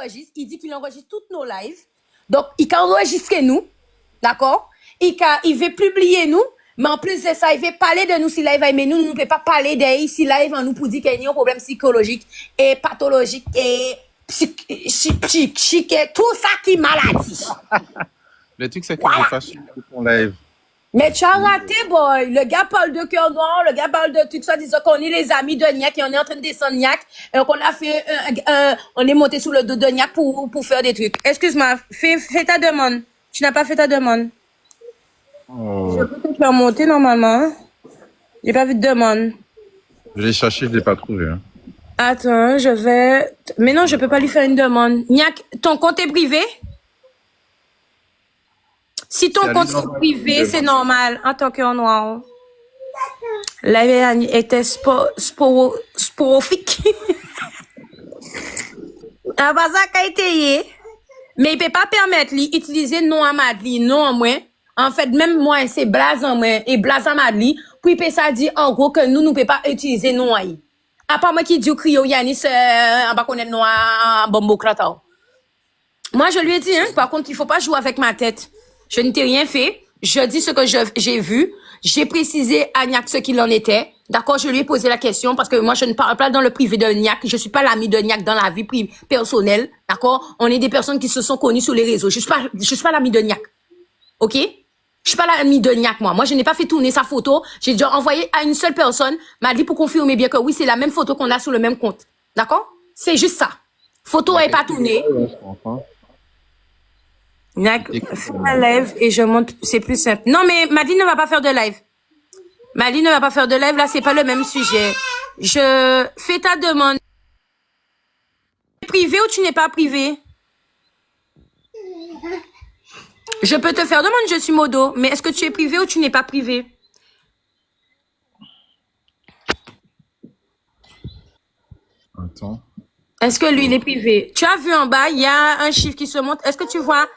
enregistre. Il dit qu'il enregistre toutes nos lives. Donc, il a enregistré nous. D'accord? Il veut publier nous. Mais en plus de ça, il veut parler de nous si live mais nous ne pouvons pas parler d'elle si live en nous pour dire qu'il y a un problème psychologique et pathologique et psychique et tout ça qui est maladie. Le truc, c'est que je fasse ton live. Mais tu as raté, boy. Le gars parle de cœur noir, le gars parle de trucs, ça disant qu'on est les amis de Niak et on est en train de descendre Niak et qu'on a fait on est monté sous le dos de Niak pour faire des trucs. Excuse-moi, fais ta demande. Tu n'as pas fait ta demande. Oh. Je peux te faire monter normalement. J'ai pas vu de demande. Je l'ai cherché, je l'ai pas trouvé. Hein. Attends, je vais... Mais non, je peux pas lui faire une demande. Niak, ton compte est privé? Si ton compte est privé, c'est normal, en tant qu'en noir. La vie était sporifique. Ah, bah, ça a été. Mais il peut pas permettre lui utiliser non à Madli, non à moi. En fait, même moi, c'est Blaze en moi et Blaze à Madli. Puis il peut ça dire en gros que nous ne pouvons pas utiliser non à lui. À part moi qui dis au Crio Yanis, on va connaître non à Bombo Kratao. Moi, je lui ai dit, hein, par contre, il faut pas jouer avec ma tête. Je ne t'ai rien fait. Je dis ce que j'ai vu. J'ai précisé à Niak ce qu'il en était. D'accord, je lui ai posé la question parce que moi, je ne parle pas dans le privé de Niak. Je suis pas l'ami de Niak dans la vie personnelle. D'accord? On est des personnes qui se sont connues sur les réseaux. Je suis pas l'ami de Niak. OK? Je suis pas l'ami de Niak, moi. Moi, je n'ai pas fait tourner sa photo. J'ai déjà envoyé à une seule personne. M'a dit pour confirmer bien que oui, c'est la même photo qu'on a sur le même compte. D'accord? C'est juste ça. Photo n'est pas tournée. Niak, fais un live et je monte. C'est plus simple. Non, mais Maddy ne va pas faire de live. Maddy ne va pas faire de live. Là, c'est pas le même sujet. Je fais ta demande. Privé ou tu n'es pas privé? Je peux te faire demande, je suis modo. Mais est-ce que tu es privé ou tu n'es pas privé? Attends. Est-ce que lui, il est privé? Tu as vu en bas, il y a un chiffre qui se montre. Est-ce que tu vois?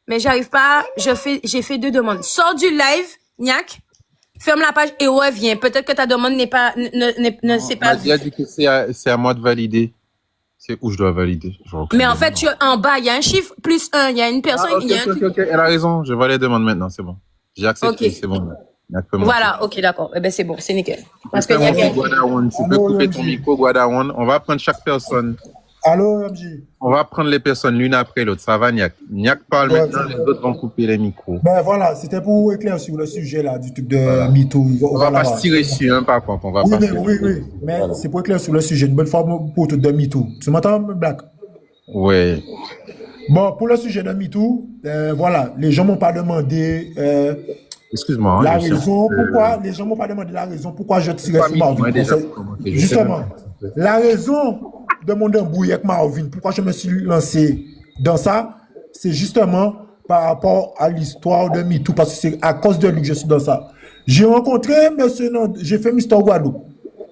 Mais j'arrive pas. J'ai fait 2 demandes. Sors du live, Niak. Ferme la page et reviens. Peut-être que ta demande n'est pas, ne s'est pas vue. Il a dit que c'est à moi de valider. C'est où je dois valider. Mais en fait, en bas, il y a un chiffre plus 1. Il y a une personne. Ok. Elle a raison. Je vois les demandes maintenant. C'est bon. J'ai accepté. Okay. C'est bon. Voilà. Ok, d'accord. Eh ben, c'est bon. C'est nickel. Parce que tu peux couper ton micro, Guadawan. On va prendre chaque personne. Allô, MJ. On va prendre les personnes l'une après l'autre. Ça va, Niak. Niak parle maintenant, les autres vont couper les micros. Ben voilà, c'était pour éclaircir sur le sujet là, du truc de MeToo. On va pas se tirer sur un par contre. On va oui. Mais voilà. C'est pour éclaircir sur le sujet, une bonne fois pour tout de MeToo. Tu m'entends, Black? Oui. Bon, pour le sujet de MeToo, voilà, les gens m'ont pas demandé. Excuse-moi. La raison, pourquoi les gens m'ont pas demandé la raison pourquoi je tirais sur Marvin. Justement, la raison de mon embrouille avec Marvin, pourquoi je me suis lancé dans ça, c'est justement par rapport à l'histoire de MeToo, parce que c'est à cause de lui que je suis dans ça. J'ai rencontré monsieur, j'ai fait Mr. Guadeloupe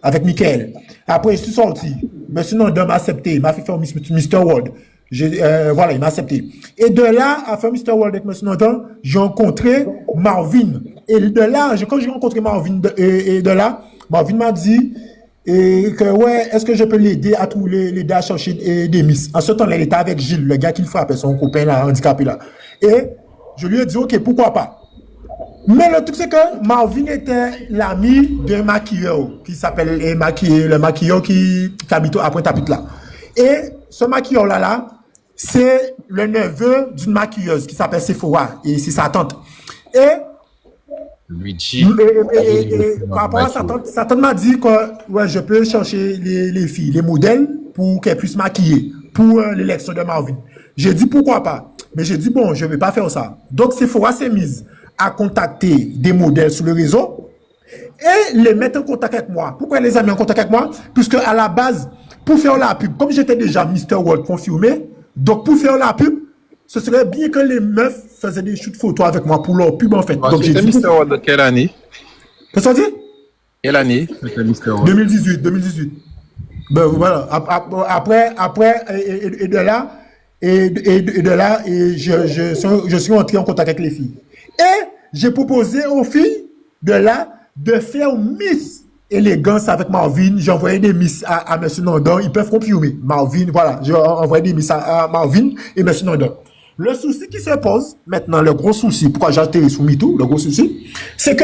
avec Michael. Après, je suis sorti. Monsieur Nandon m'a accepté, il m'a fait faire Mr. World. Voilà, il m'a accepté. Et de là, à faire Mr. World avec monsieur Nandon, j'ai rencontré Marvin. Et de là, quand j'ai rencontré Marvin, et de là, Marvin m'a dit, et que ouais, est-ce que je peux l'aider à l'aider à chercher des miss. En ce temps-là, il était avec Gilles, le gars qui le frappait, son copain là, handicapé là. Et je lui ai dit, ok, pourquoi pas. Mais le truc, c'est que Marvin était l'ami d'un maquilleur qui s'appelle le maquilleur qui habite à Pointe-à-Pitre là. Et ce maquilleur là, c'est le neveu d'une maquilleuse qui s'appelle Sephora, et c'est sa tante. Et Luigi. Par rapport à sa tante m'a dit que ouais, je peux chercher les filles, les modèles pour qu'elles puissent maquiller pour l'élection de Marvin. J'ai dit pourquoi pas. Mais j'ai dit bon, je ne vais pas faire ça. Donc Sephora s'est mise à contacter des modèles sur le réseau et les mettre en contact avec moi. Pourquoi les a mis en contact avec moi? Puisque à la base, pour faire la pub, comme j'étais déjà Mr. World confirmé, donc pour faire la pub, ce serait bien que les meufs faisaient des shoots photos avec moi pour leur pub en fait. Donc j'ai dit. Mr. World de quelle année? Qu'est-ce que ça dit? Quelle année c'était Mr. World? 2018. Ben voilà. Après et de là je suis entré en contact avec les filles. Et j'ai proposé aux filles de là de faire Miss élégance avec Marvin. J'ai envoyé des miss à M. Nandon. Ils peuvent confirmer. Marvin, voilà. J'ai envoyé des miss à Marvin et M. Nandon. Le souci qui se pose, maintenant, le gros souci, pourquoi j'ai atterri sous MeToo, le gros souci, c'est que,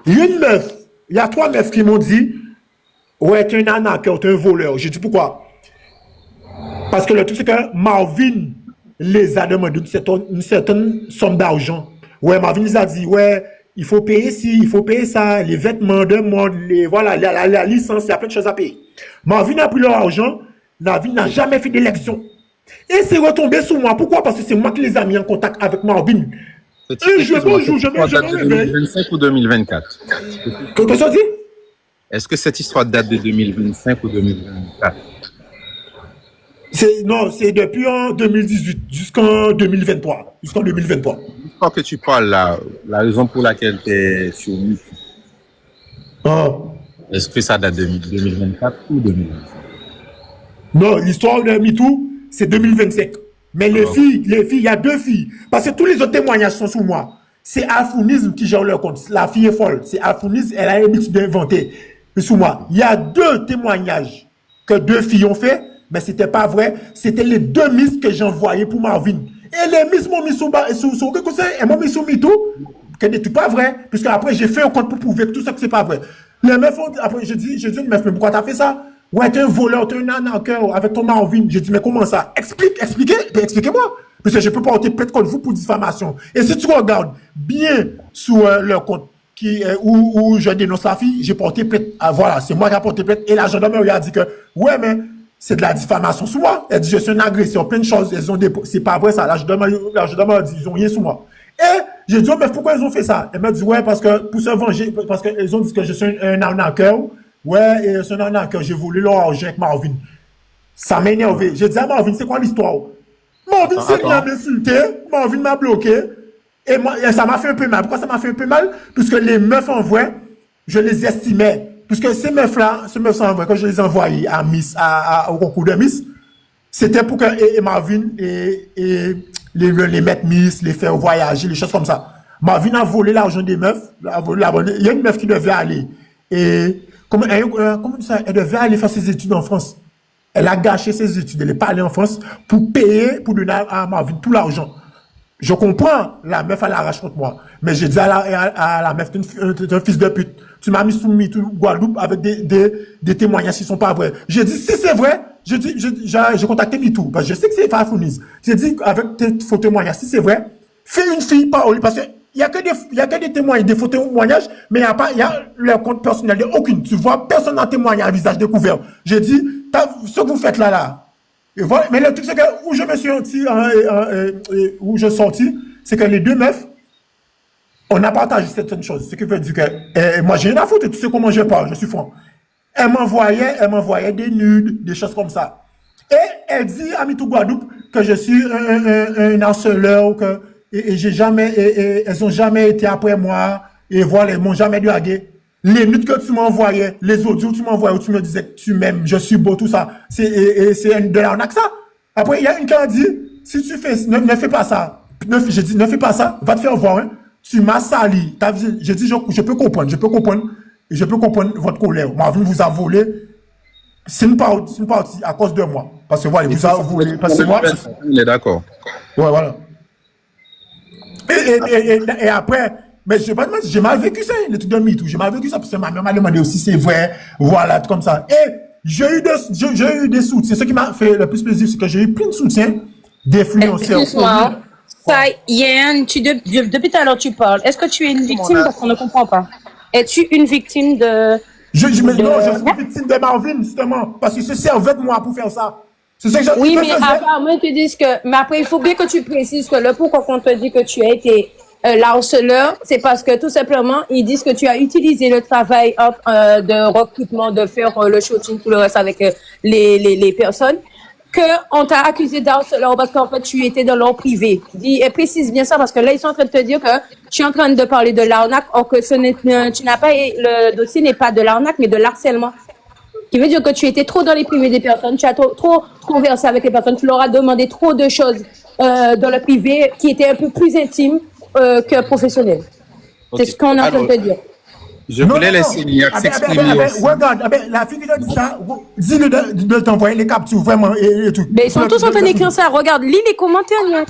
une meuf, il y a 3 meufs qui m'ont dit, ouais, t'es un arnaqueur, t'es un voleur. J'ai dit pourquoi? Parce que le truc, c'est que Marvin les a demandé une certaine somme d'argent. Ouais, Marvin les a dit, ouais, il faut payer ci, il faut payer ça, les vêtements de mode, voilà, la licence, il y a plein de choses à payer. Marvin a pris leur argent, Marvin n'a jamais fait d'élection. Et c'est retombé sur moi. Pourquoi? Parce que c'est moi qui les ai mis en contact avec Marvin. Et je me réveille. 2025 ou 2024? Qu'est-ce que ça dit? Est-ce que cette histoire date de 2025 ou 2024? Non, c'est depuis en 2018 jusqu'en 2023. Jusqu'en 2023. Quand que tu parles là, la raison pour laquelle tu es sur MeToo, est-ce que ça date de 2024 ou 2025? Non, l'histoire de MeToo, c'est 2025. Mais les filles, il y a 2 filles. Parce que tous les autres témoignages sont sur moi. C'est Alphonisme qui gère leur compte. La fille est folle. C'est Alphonisme, elle a l'habitude d'inventer. Sous moi. Il y a 2 témoignages que 2 filles ont fait, mais c'était pas vrai. C'était les 2 miss que j'ai envoyées pour Marvin. Et les miss m'ont mis sous elles m'ont mis sous MeToo. Que n'est pas vrai. Puisque après, j'ai fait un compte pour prouver que tout ça que c'est pas vrai. Les meufs ont, après, je dis une meuf, mais pourquoi t'as fait ça? Ouais, t'es un voleur, t'es un arnaqueur avec ton Marvin. J'ai dit, mais comment ça? Expliquez-moi. Parce que je peux porter plainte contre vous pour diffamation. Et si tu regardes bien sur leur compte où je dénonce la fille, j'ai porté plainte. Voilà, c'est moi qui ai porté plainte. Et la gendarmerie a dit que, ouais, mais c'est de la diffamation sur moi. Elle dit, je suis un agresseur, plein de choses. C'est pas vrai ça. La gendarmerie a dit, ils ont rien sur moi. Et j'ai dit, oh, mais pourquoi ils ont fait ça? Elle m'a dit, ouais, parce que pour se venger, parce qu'ils ont dit que je suis un arnaqueur. Ouais, et c'est un arnaqueur, j'ai voulu leur argent avec Marvin. Ça m'a énervé. J'ai dit à Marvin, c'est quoi l'histoire? Marvin s'est mis à m'insulter, Marvin m'a bloqué. Et ça m'a fait un peu mal. Pourquoi ça m'a fait un peu mal? Puisque les meufs en vrai, je les estimais. Puisque ces meufs-là, en vrai, quand je les ai envoyés à Miss, au concours de Miss, c'était pour que Marvin les mettre Miss, les faire voyager, les choses comme ça. Marvin a volé l'argent des meufs. Il y a une meuf qui devait aller. Et comment ça? Elle devait aller faire ses études en France. Elle a gâché ses études. Elle n'est pas allée en France pour payer, pour donner à Marvin tout l'argent. Je comprends, la meuf, elle arrache contre moi. Mais j'ai dit à la meuf, t'es un fils de pute. Tu m'as mis sous MeToo Guadeloupe avec des témoignages qui ne sont pas vrais. J'ai dit, si c'est vrai, j'ai contacté MeToo. Parce que je sais que c'est Farfounis. J'ai dit, avec tes faux témoignages, si c'est vrai, fais une fille parole. Parce que il y a que des témoignages, des faux témoignages, mais il y a leur compte personnel, il n'y a aucune. Tu vois, personne n'a témoigné à visage découvert. J'ai dit, ce que vous faites là. Et voilà. Mais le truc, c'est que où je me suis sorti, où je sortis, c'est que les 2 meufs, on a partagé certaines choses. Ce qui veut dire que, moi, j'ai rien à foutre, tu sais comment je parle, je suis franc. Elle m'envoyait des nudes, des choses comme ça. Et elle dit à MeToo Guadeloupe que je suis un harceleur, et j'ai jamais, elles ont jamais été après moi, et voilà, elles m'ont jamais dragué. Les nudes que tu m'envoyais, les audios que tu m'envoyais, où tu me disais que tu m'aimes, je suis beau, tout ça, c'est de l'arnaque ça. Après, il y a une qui a dit, si tu fais, ne fais pas ça. J'ai dit, ne fais pas ça, va te faire voir, hein. Tu m'as sali. J'ai dit, je peux comprendre, et je peux comprendre votre colère. Marvin vous a volé. C'est une partie à cause de moi. Parce que voilà, il vous a volé. Parce que moi. On est d'accord. Ouais, voilà. Et après, mais je sais pas, j'ai mal vécu ça, le truc de MeToo. J'ai mal vécu ça parce que ma mère m'a demandé aussi c'est vrai, voilà, comme ça. Et j'ai eu des soutiens. Ce qui m'a fait le plus plaisir, c'est que j'ai eu plein de soutiens d'influenceurs. Excuse-moi. Ça, Yann, depuis tout à l'heure tu parles. Est-ce que tu es une victime parce qu'on ne comprend pas? Es-tu une victime de... Non, je suis victime de Marvin, justement, parce qu'il se servait de moi pour faire ça. C'est ça que oui, mais apparemment, ils te disent que... Mais après, il faut bien que tu précises que le pourquoi on te dit que tu as été l'harceleur, c'est parce que tout simplement, ils disent que tu as utilisé le travail de recrutement, de faire le shooting, tout le reste avec les personnes, qu'on t'a accusé d'harceleur parce qu'en fait, tu étais dans leur privé. Et précise bien ça parce que là, ils sont en train de te dire que tu es en train de parler de l'arnaque, or que tu n'as pas, le dossier n'est pas de l'arnaque, mais de l'harcèlement. Qui veut dire que tu étais trop dans les privés des personnes, tu as trop conversé avec les personnes, tu leur as demandé trop de choses dans le privé qui étaient un peu plus intimes que professionnelles. Okay. C'est ce qu'on est en train de te dire. Je voulais laisser Niak s'exprimer aussi. Regarde, la fille qui a dit ça, dis-le de t'envoyer les captures, vraiment, et tout. Mais ils sont tous en train d'écrire ça. Regarde, lis les commentaires, Niak.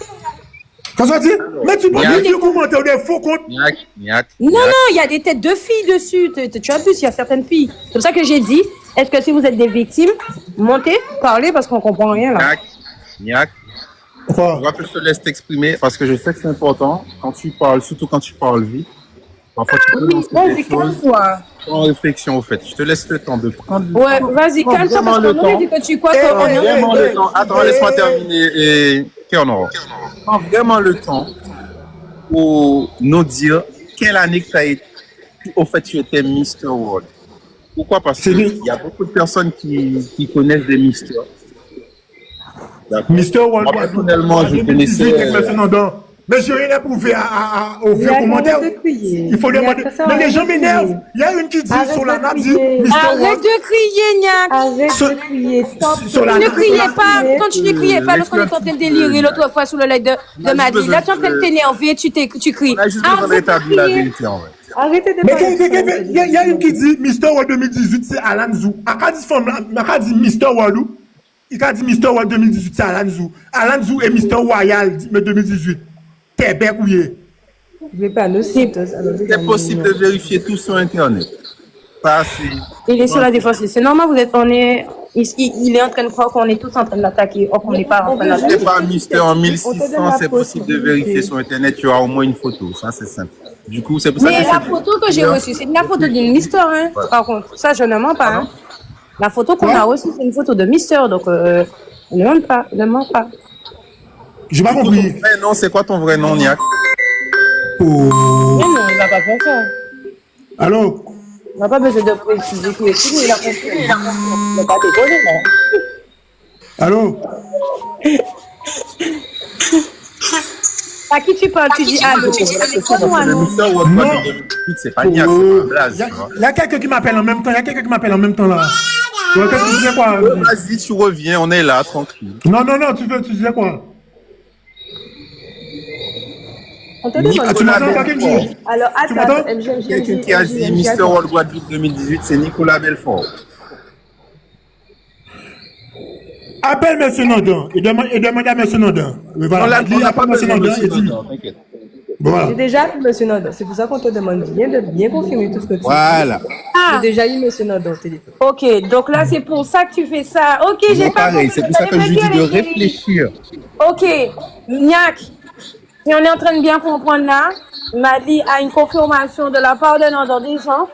Qu'est-ce que tu dis? Mais tu peux lire les commentaires des faux comptes. Niak. Non, il y a des têtes de filles dessus. Tu as vu, il y a certaines filles. C'est pour ça que j'ai dit, est-ce que si vous êtes des victimes, montez, parlez, parce qu'on comprend rien là. Niak. Pourquoi? Je que je te laisse t'exprimer parce que je sais que c'est important quand tu parles, surtout quand tu parles vite. Parfois, tu peux lancer des choses en réflexion, au fait. Je te laisse le temps de prendre le Ouais, vas-y, calme-toi parce qu'on aurait dit que tu crois qu'on Prends vraiment le temps. Attends, laisse-moi terminer. Et Kéonoro, prends vraiment le temps pour nous dire quelle année que tu as été, au fait, tu étais Mr. World. Pourquoi? Parce qu'il y a beaucoup de personnes qui connaissent des mystères. Mr. World, moi, personnellement, je connaissais. Mais je n'ai rien à prouver aux vieux commentaires. Il faut demander. Mais les gens m'énervent. Il y a une qui dit sur la nappe, dit Mr. Arrête de crier, Niak. Arrête de crier. Stop. Ne criez pas. Quand tu ne criais pas, lorsqu'on était en train de délirer l'autre fois sous le live de Maddy, là tu es en train de t'énerver, tu cries. On a juste besoin d'établir la vérité en vrai. Arrêtez de parler. Il y a une qui dit Mr. World 2018, c'est Alan Zou. Elle dit Mr. World. Il a dit Mr. World 2018, c'est Alan Zou. Alan Zou et Mr. Royal 2018. T'es bec ou yé? C'est possible de vérifier tout sur Internet. Ça, il est sur la défensive. C'est normal, il est en train de croire qu'on est tous en train de l'attaquer. Or, qu'on n'est pas en train de l'attaquer. C'est pas Mister en 1600, c'est possible de vérifier sur Internet. Tu as au moins une photo. Ça, c'est simple. Du coup, c'est pour ça que. Mais la photo que j'ai reçue, c'est la photo d'une Mister. Hein. Ouais. Par contre, ça, je ne mens pas. Hein. La photo qu'on a reçue, c'est une photo de Mister. Donc, ne ment pas. Ne ment pas. J'ai pas compris. Ton vrai nom, c'est quoi ton vrai nom, Niak? Mais non, il va pas faire ça. Allô? On n'a pas besoin de préciser qui est qui, il a compris. Il n'a pas déconné, non? Allô? À qui tu parles? Tu dis ah, non, c'est pas Niak, c'est pas Blaze. Il y a quelqu'un qui m'appelle en même temps. Là. Qu'est-ce que tu disais quoi? Vas-y, tu reviens, on est là, tranquille. Non, tu disais quoi? Tu m'entends pas, Kenji? Alors, attends, quelqu'un qui a dit Mr. World Guadeloupe 2018, c'est Nicolas Belfort. Appelle M. Nandon et demande à M. Nandon. Voilà, il n'y a pas M. Nandon, t'inquiète. Voilà. J'ai déjà appelé M. Nandon. C'est pour ça qu'on te demande de bien confirmer tout ce que tu dis. Voilà. J'ai déjà eu M. Nandon au téléphone. Ok, donc là, c'est pour ça que tu fais ça. Ok, j'ai pas compris. C'est pour ça que je lui dis de réfléchir. Ok, Niak. Et on est en train de bien comprendre là. Maddy a une confirmation de la part de Nandon disant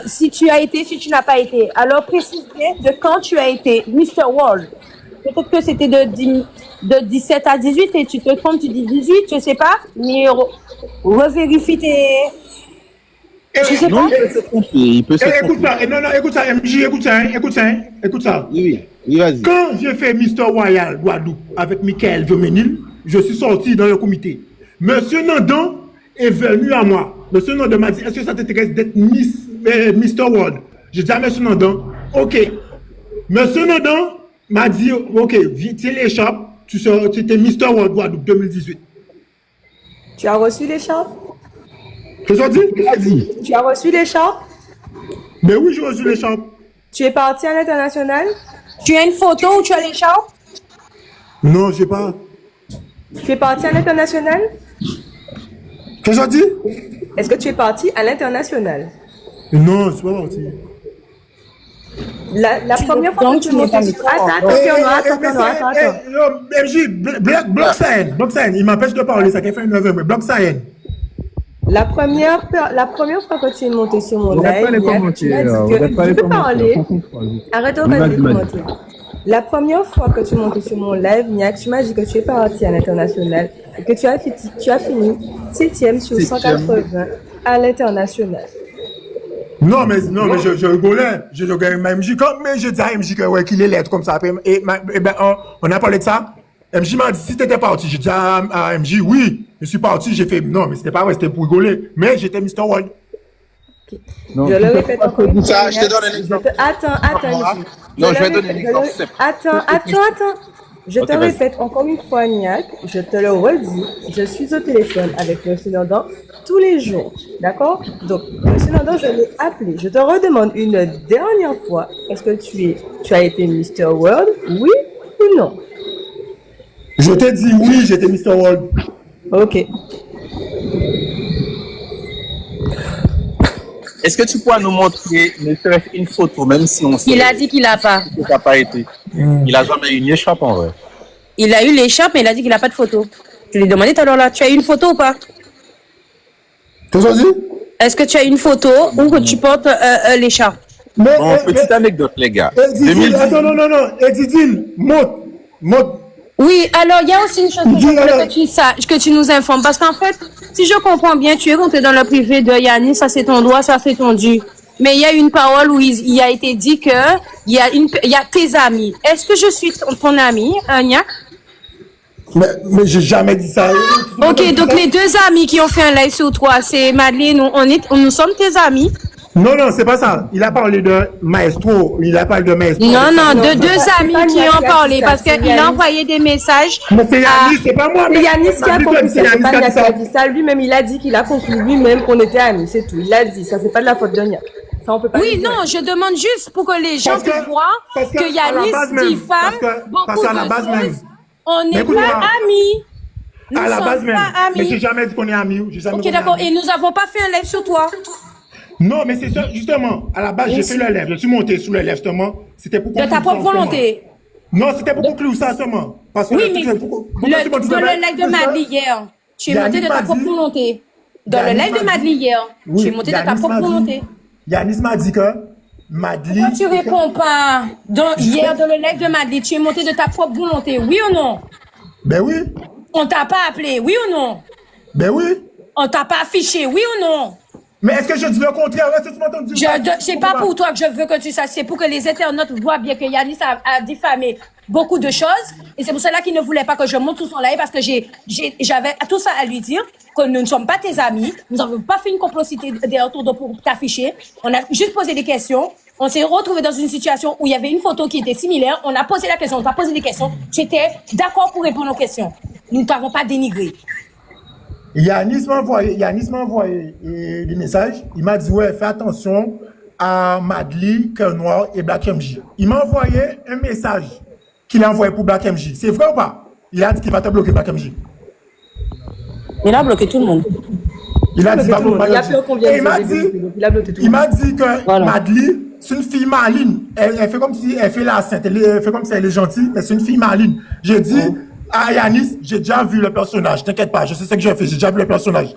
si tu as été, si tu n'as pas été. Alors précisez de quand tu as été Mr. World. Peut-être que c'était de 17 à 18 et tu te trompes, tu dis 18, je sais pas. Mais revérifie tes... Je sais pas. Il peut se tromper. Non, écoute ça, MJ, écoute ça. Oui, vas-y. Quand j'ai fait Mr. Royal Guadeloupe avec Michael Domenil, je suis sorti dans le comité. Monsieur Nandon est venu à moi. Monsieur Nandon m'a dit, est-ce que ça t'intéresse d'être Mr. World? J'ai dit à Monsieur Nandon, ok. Monsieur Nandon m'a dit, ok, tiens l'écharpe, tu étais Mr. World Guadeloupe 2018. Tu as reçu l'écharpe? Qu'est-ce que tu dis? Tu as reçu l'écharpe? Mais oui, j'ai reçu l'écharpe. Tu es parti à l'international? Tu as une photo où tu as l'écharpe? Non, je sais pas. Tu es parti à l'international? Qu'est-ce que tu dis? Est-ce que tu es parti à l'international? Non, je suis pas parti. La première fois que tu montes sur... Attends. MJ, bloc Sahel, il m'empêche de parler, ça fait 1h20, mais bloc Sahel. La première fois que tu es monté sur mon live, tu m'as dit que tu peux parler. Arrête de regarder les commentaires. La première fois que tu es monté sur mon live, Niak, tu m'as dit que tu es parti à l'international et que tu as fini 7e sur 180 à l'international. Non, mais je rigolais. Je regardais MJ comme, mais je dis à MJ qu'il est lettre comme ça. Et ben, on a parlé de ça. MJ m'a dit, si t'étais parti, j'ai dit à MJ, oui, je suis parti, j'ai fait, non, mais c'était pas vrai, c'était pour rigoler. Mais j'étais Mr. World. Okay. Non, je le répète encore une fois. Je te donne un exemple. Attends. Non, je vais donner un exemple. Attends. Je te répète encore une fois, Niak, je te le redis, je suis au téléphone avec M. Nandan tous les jours, d'accord? Donc, M. Nandan, je l'ai appelé. Je te redemande une dernière fois, est-ce que tu as été Mr. World, oui ou non? Je t'ai dit oui, j'étais Mr. World. Ok. Est-ce que tu pourras nous montrer, ne serait-ce une photo, même si on sait... Il a dit qu'il n'a pas. Il n'a pas été. Il n'a jamais eu une écharpe en vrai. Il a eu l'écharpe, mais il a dit qu'il n'a pas de photo. Je lui ai demandé tout à l'heure là, tu as eu une photo ou pas? Qu'est-ce que tu dis? Est-ce que tu as une photo ou que tu portes l'écharpe? Bon, petite anecdote, les gars. Attends, non. Edidine, monte. Oui, alors il y a aussi une chose que tu nous informes. Parce qu'en fait, si je comprends bien, tu es rentré dans le privé de Yannis, ça c'est ton droit, ça c'est ton dû. Mais il y a une parole où il a été dit que il y a tes amis. Est-ce que je suis ton ami, Niak? Mais j'ai jamais dit ça. Ok, donc les deux amis qui ont fait un live sur toi, c'est Madeleine, nous sommes tes amis. Non, c'est pas ça. Il a parlé de maestro. Il a parlé de maestro. Non, de deux amis qui ont parlé parce qu'il a envoyé des messages. Mais c'est Yannis, c'est pas moi. C'est Yannis qui a conclu, c'est pas Niak qui a dit ça. Lui-même, il a dit qu'il a conclu lui-même qu'on était amis, c'est tout. Il l'a dit, ça c'est pas de la faute de Niak. Ça, on peut pas oui, non, je demande juste pour que les gens voient que Yannis diffame beaucoup de choses. On n'est pas amis. À la base même. Mais j'ai jamais dit qu'on est amis. Ok, d'accord. Et nous n'avons pas fait un live sur toi. Non, mais c'est ça, justement. À la base, j'ai fait le live. Je suis monté sous le live seulement. C'était pour conclure. De ta propre volonté. Non, c'était pour conclure ça seulement. Parce que oui, mais dans le live de Madeleine hier, tu es monté de ta propre volonté. Dans le live de Madeleine hier, tu es monté de ta propre volonté. Yannis m'a dit que Madeleine... Pourquoi tu réponds pas? Hier, dans le live de Madeleine, tu es monté de ta propre volonté, oui ou non? Ben oui. On t'a pas appelé, oui ou non? Ben oui. On t'a pas affiché, oui ou non? Mais est-ce que je dis le contraire? Est-ce que tu m'entends dire? C'est pas pour toi que je veux que tu saches, c'est pour que les internautes voient bien que Yannis a diffamé beaucoup de choses. Et c'est pour cela qu'il ne voulait pas que je monte tout son live parce que j'avais tout ça à lui dire, que nous ne sommes pas tes amis, nous n'avons pas fait une complocité derrière ton dos pour t'afficher. On a juste posé des questions. On s'est retrouvé dans une situation où il y avait une photo qui était similaire. On a posé la question, on t'a posé des questions. Tu étais d'accord pour répondre aux questions. Nous ne t'avons pas dénigré. Yannis m'a envoyé des messages. Il m'a dit, ouais, fais attention à Madeleine, Cœur Noir et Black MJ. Il m'a envoyé un message qu'il a envoyé pour Black MJ. C'est vrai ou pas? Il a dit qu'il va te bloquer Black MJ. Il a bloqué tout le monde. Il a dit qu'il va bloquer Black MJ. Il m'a dit que voilà. Madeleine, c'est une fille maline. Elle fait comme si elle fait la sainte. Elle fait comme si elle est gentille, mais c'est une fille maline. J'ai dit... Ah, Yannis, j'ai déjà vu le personnage, t'inquiète pas, je sais ce que j'ai fait, j'ai déjà vu le personnage.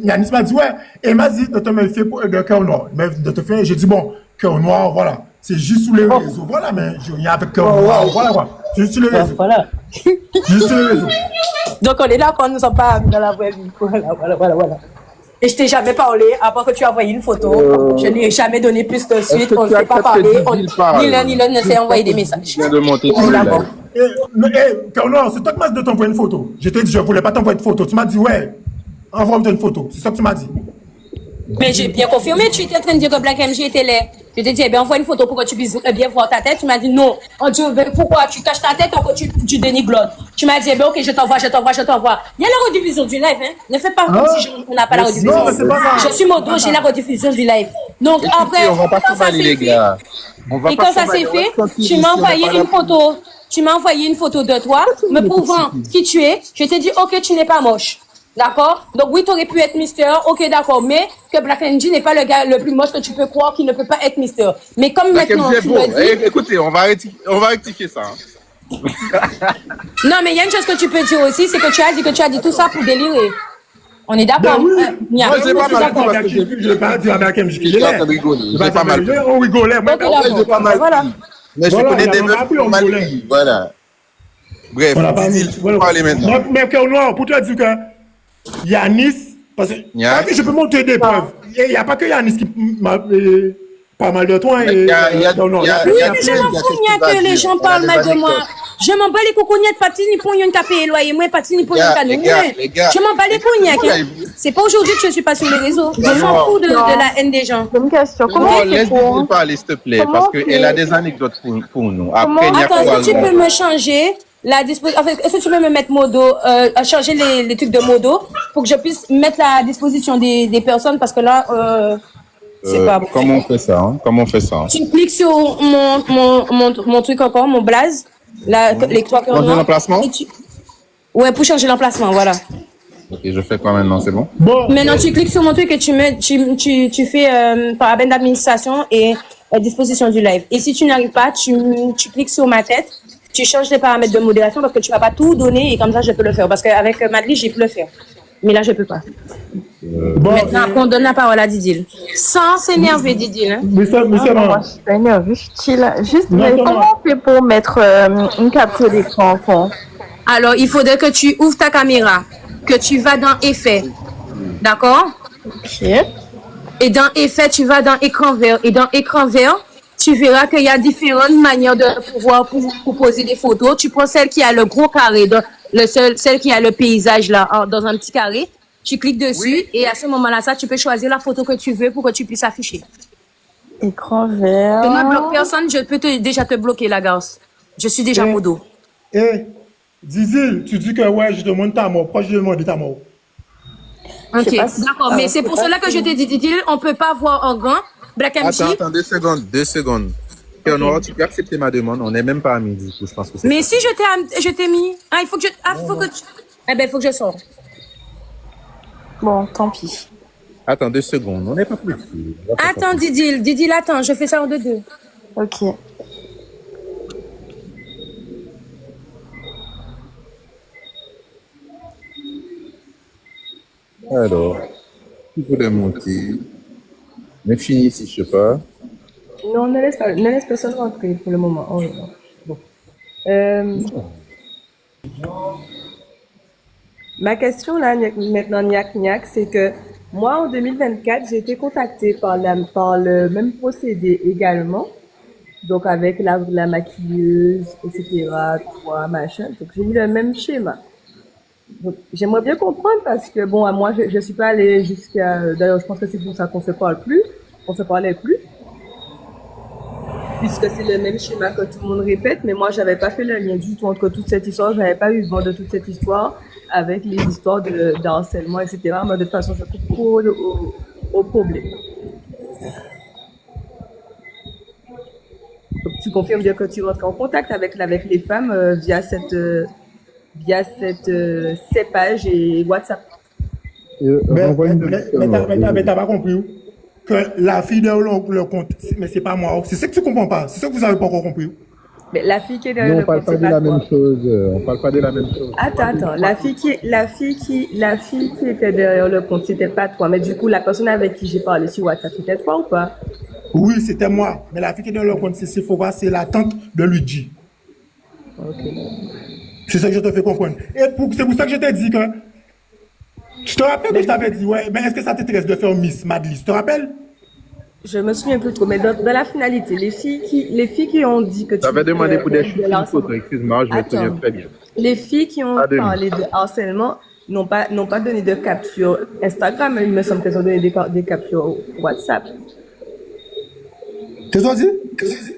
Yannis m'a dit, ouais, et il m'a dit de te méfier de Cœur Noir. Mais de te faire, j'ai dit, bon, Cœur Noir, voilà, c'est juste sous les réseaux, voilà, mais je viens avec Cœur Noir, voilà, juste sur les réseaux. Voilà. Juste sur les réseaux. Donc, on est d'accord, nous ne sommes pas amis dans la vraie vie. Voilà. Et je t'ai jamais parlé, à part que tu as envoyé une photo. Je n'ai jamais donné plus de suite, on ne s'est pas parlé. Ni l'un ni l'autre ne s'est envoyé des messages. Je viens de monter sur d'accord. Cœur Noir, c'est toi qui m'as dit de t'envoyer une photo. Je t'ai dit, je ne voulais pas t'envoyer de photo. Tu m'as dit, ouais, envoie-moi une photo. C'est ça que tu m'as dit. Mais j'ai bien confirmé, tu étais en train de dire que Black MJ était laid. Je t'ai dit, eh bien, envoie une photo pour que tu puisses bien voir ta tête. Tu m'as dit, non. On dit, pourquoi tu caches ta tête quand tu dénigres l'autre? Tu m'as dit, eh bien, ok, je t'envoie. Il y a la rediffusion du live, hein. Ne fais pas comme si on n'a pas la rediffusion. Non, c'est pas ça. Je suis modo, j'ai la rediffusion du live. Donc, après, on va pas s'emballer, les gars. Et quand ça s'est fait, tu m'as envoyé une photo. Tu m'as envoyé une photo de toi, me prouvant qui tu es. Je t'ai dit, ok, tu n'es pas moche. D'accord? Donc oui, tu aurais pu être Mister, ok, d'accord, mais que Black MJ n'est pas le gars le plus moche que tu peux croire qu'il ne peut pas être Mister. Mais comme Black maintenant, tu le dis... Écoutez, on va rectifier ça. Hein. Non, mais il y a une chose que tu peux dire aussi, c'est que tu as dit tout ça pour délirer. On est d'accord? Moi, j'ai pas mal dit parce que j'ai vu que je n'ai pas dit à Black MJ qu'il est là. J'ai pas mal dit. On rigolait. Moi, j'ai pas mal dit. Mais je connais des meufs qui ont mal dit. Voilà. Bref, parlez maintenant. Mais Cœur Noir, pour te dire que Yannis, parce que je peux montrer des preuves. Il n'y a pas que Yannis qui m'a pas mal de toi. Oui, mais je m'en fous que les gens parlent mal de moi. Je m'en bats les coucougnettes, pas ni pour yon tapé loyer, moi, pas ni pour yon canou. Je m'en bats les coucougnettes. C'est pas aujourd'hui que je suis pas sur les réseaux. Je m'en fous de la haine des gens. Une question. Comment laisse-moi parler, s'il te plaît, parce qu'elle a des anecdotes pour nous. Après, attends, est-ce que tu peux me changer? En fait, est-ce que tu peux me mettre modo, changer les trucs de modo pour que je puisse mettre à disposition des personnes parce que là, c'est pas bon. Comment on fait ça hein? Comment on fait ça hein? Tu cliques sur mon truc encore, mon blaze, les trois cœurs Changer l'emplacement? Ouais, pour changer l'emplacement, voilà. Ok, je fais quoi maintenant, c'est bon? Maintenant, tu cliques sur mon truc et tu fais paramètres d'administration et disposition du live. Et si tu n'arrives pas, tu cliques sur ma tête, tu changes les paramètres de modération parce que tu vas pas tout donner et comme ça, je peux le faire. Parce qu'avec Madly, j'ai pu le faire. Mais là, je peux pas. Maintenant, on donne la parole à Didil. Sans s'énerver, Didil. Hein? Monsieur, Moi, je suis pas énervée, je suis chill. Juste, mais comment on fait pour mettre une capture d'écran en fond? Alors, il faudrait que tu ouvres ta caméra, que tu vas dans Effets. D'accord? Ok. Et dans Effets, tu vas dans Écran vert. Et dans Écran vert, tu verras qu'il y a différentes manières de pouvoir poser des photos. Tu prends celle qui a le gros carré, celle qui a le paysage là, dans un petit carré. Tu cliques dessus et à ce moment-là, tu peux choisir la photo que tu veux pour que tu puisses afficher. Écran vert. Je ne bloque personne, je peux déjà te bloquer la garce. Je suis déjà modo. Dizil, tu dis que ouais, je demande ta mort. Pourquoi je demande ta mort? Ok, d'accord. Mais c'est pour cela que je t'ai dit, Didil, on ne peut pas voir en grand. Black MC. Attends, 2 secondes. Cœur noir, tu peux accepter ma demande. On n'est même pas amis, du coup, je pense que c'est. Mais si je t'ai mis. Ah, il faut que je. Ah, faut que tu. Eh ben, il faut que je sorte. Bon, tant pis. Attends 2 secondes, on n'est pas plus. Attends, Didil, attends, je fais ça en deux. Ok. Alors, il faut les monter. Mais fini si je sais pas. Non, ne laisse personne rentrer pour le moment. Oh, non. Bon. Ma question là, maintenant, Niak, c'est que moi, en 2024, j'ai été contactée par le même procédé également. Donc, avec la maquilleuse, etc., toi, machin. Donc, j'ai eu le même schéma. Donc, j'aimerais bien comprendre parce que, bon, moi, je suis pas allée jusqu'à... D'ailleurs, je pense que c'est pour ça qu'on se parlait plus. Puisque c'est le même schéma que tout le monde répète, mais moi, j'avais pas fait le lien du tout entre toute cette histoire. J'avais pas eu vent de toute cette histoire avec les histoires de harcèlement, etc. Mais de toute façon, je coupe trop au problème. Donc, tu confirmes bien que tu rentres en contact avec les femmes via cette cépage et WhatsApp. Mais t'as pas compris où? Que la fille derrière le compte, mais c'est pas moi. C'est ça que tu comprends pas. C'est ça que vous avez pas encore compris. Mais la fille qui est derrière le compte, c'est pas toi. On parle pas de la même chose. Attends. La fille qui était derrière le compte, c'était pas toi. Mais du coup, la personne avec qui j'ai parlé sur WhatsApp, c'était toi ou pas? Oui, c'était moi. Mais la fille qui est derrière le compte, c'est Sephora, c'est la tante de Luigi. Ok. C'est ça que je te fais comprendre. Et c'est pour ça que je t'ai dit que... Tu te rappelles que je t'avais dit, ouais, mais est-ce que ça t'intéresse de faire Miss Madly? Tu te rappelles? Je me souviens plus trop, mais dans la finalité, les filles qui ont dit que tu avais demandé pour des photos, excuse-moi, je me souviens très bien. Les filles qui ont parlé de harcèlement n'ont pas donné de capture Instagram, mais il me semble qu'elles ont donné des captures WhatsApp. Qu'est-ce que tu dis?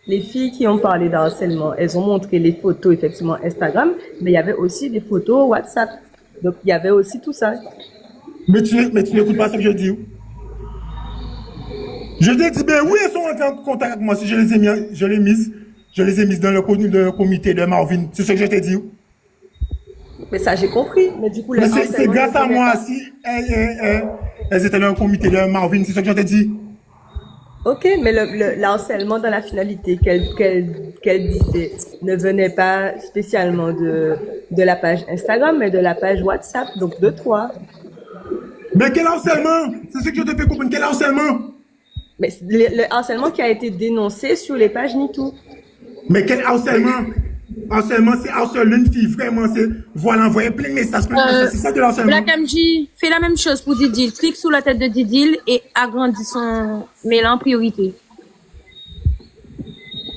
Les filles qui ont parlé de harcèlement, elles ont montré les photos effectivement Instagram, mais il y avait aussi des photos WhatsApp. Donc il y avait aussi tout ça. Mais tu n'écoutes pas ce que je dis. Je t'ai dit, ben oui, elles sont entrées en contact avec moi. Si je les ai mises dans le comité de Marvin. C'est ce que je t'ai dit. Mais ça, j'ai compris. Mais du coup, mais c'est grâce à moi si elles étaient dans le comité de Marvin. C'est ce que je t'ai dit. Ok, mais le harcèlement dans la finalité qu'elle disait ne venait pas spécialement de la page Instagram, mais de la page WhatsApp, donc de toi. Mais quel harcèlement? C'est ce que je te fais comprendre. Quel harcèlement? Mais le harcèlement qui a été dénoncé sur les pages MeToo. Mais quel harcèlement? Harcèlement, c'est harceler une fille, vraiment, c'est voilà, envoyer plein de messages, c'est ça de harcèlement. Black MJ, fais la même chose pour Didil. Clique sur la tête de Didil et agrandis son mail en priorité.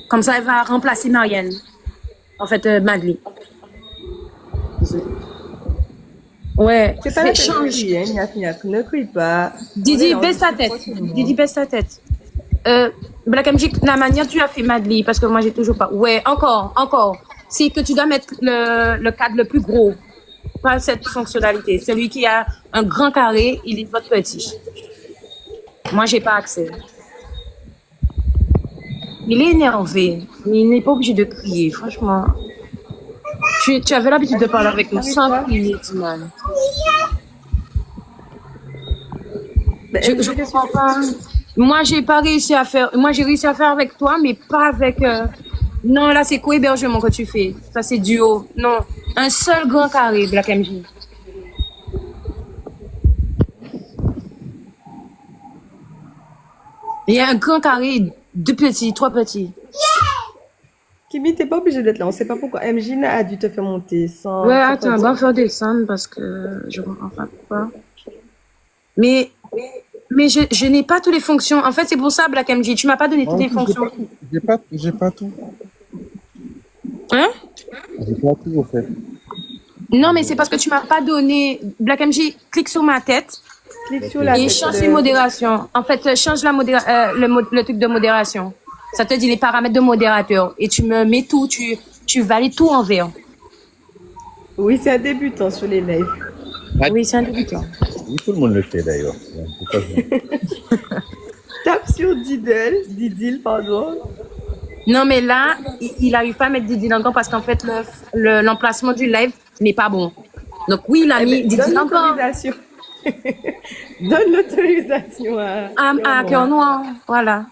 Comme ça, elle va remplacer Marianne. En fait, Madly. Ouais, c'est pas change. Ne crie pas. Didi, baisse ta tête. Didi, baisse ta tête. Black MJ, la manière tu as fait Madly, parce que moi j'ai toujours pas. Ouais, encore. c'est que tu dois mettre le cadre le plus gros. Pas cette fonctionnalité. Celui qui a un grand carré, il est votre petit. Moi, j'ai pas accès. Il est énervé, mais il n'est pas obligé de crier, franchement. Tu avais l'habitude de parler avec nous sans crier, Timane. Je comprends pas. Moi, j'ai réussi à faire avec toi, mais pas avec. Non, là, c'est co-hébergement que tu fais. Ça, c'est duo. Non, un seul grand carré, Black MJ. Il y a un grand carré, 2 petits, 3 petits. Kimi, t'es pas obligé d'être là. On sait pas pourquoi. MJ a dû te faire monter sans. Ouais, attends, on va faire descendre parce que je comprends pas pourquoi. Mais je n'ai pas toutes les fonctions. En fait, c'est pour ça, Black MJ. Tu m'as pas donné toutes les fonctions. J'ai pas tout. Hein? J'ai pas tout, en fait. Non, mais c'est parce que tu m'as pas donné. Black MJ, clique sur ma tête. Clique sur la Et tête change de- les modérations. En fait, change le truc de modération. Ça te dit les paramètres de modérateur. Et tu me mets tout, tu valides tout en vert. Oui, c'est un débutant sur les lives. Oui, c'est un débutant. Oui, tout le monde le fait, d'ailleurs. C'est pas ça. Tape sur Didil, pardon. Non, mais là, il arrive pas à mettre Didi encore parce qu'en fait, l'emplacement du live n'est pas bon. Donc oui, il a mis Didi Donne encore l'autorisation. Donne l'autorisation à cœur noir. Voilà.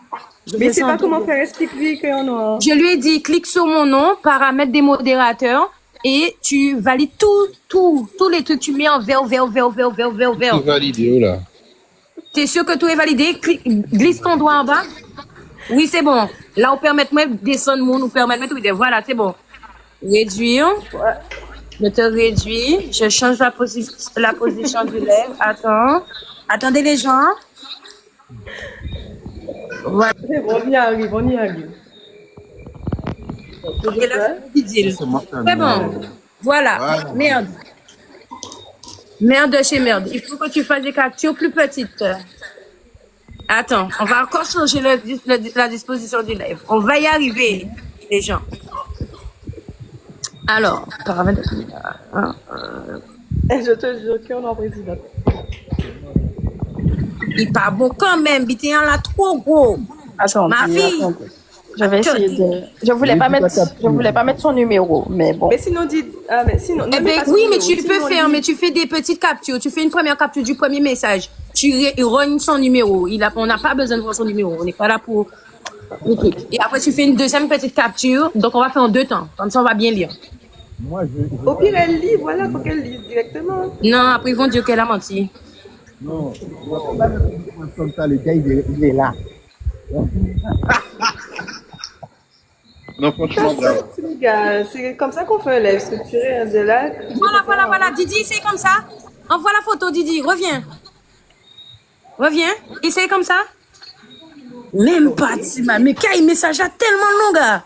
Mais c'est pas comment faire, explique-lui cœur noir. Je lui ai dit, clique sur mon nom, paramètres des modérateurs, et tu valides tous les trucs. Tu mets en vert. Tout validé, là. T'es sûr que tout est validé? Glisse ton doigt en bas. Oui, c'est bon. Là, on permet de descendre, nous permet de mettre. Voilà, c'est bon. Réduire. Je te réduis. Je change la position du lèvre. Attends. Attendez les gens. Voilà. C'est bon, on y arrive. Et là, c'est bon. Voilà. Merde. Merde de chez merde. Il faut que tu fasses des captures plus petites. Attends, on va encore changer la disposition du live. On va y arriver, les gens. Alors, paramètres de Je te jure, cœur noir président. il part bon quand même. Bitéan là trop gros. Attends, Ma fille. je vais essayer de. Je voulais pas mettre son numéro, mais bon. Mais sinon, Eh ben, oui, mais tu peux faire, mais tu fais des petites captures. Tu fais une première capture du premier message. Tu rognes son numéro. On n'a pas besoin de voir son numéro. On n'est pas là pour le truc. Et après, tu fais une deuxième petite capture. Donc, on va faire en 2 temps. Comme ça, on va bien lire. Au pire, elle lit, voilà, faut qu'elle lise directement. Non, après, ils vont dire qu'elle a menti. Non, comme ça, le gars, il est là. Non, franchement, bravo. Les gars, c'est comme ça qu'on fait un live structuré de là. Voilà. Didi, c'est comme ça. Envoie la photo, Didi. Reviens. Essaye comme ça. Même pas, Tima. Mais quel message a tellement long, gars.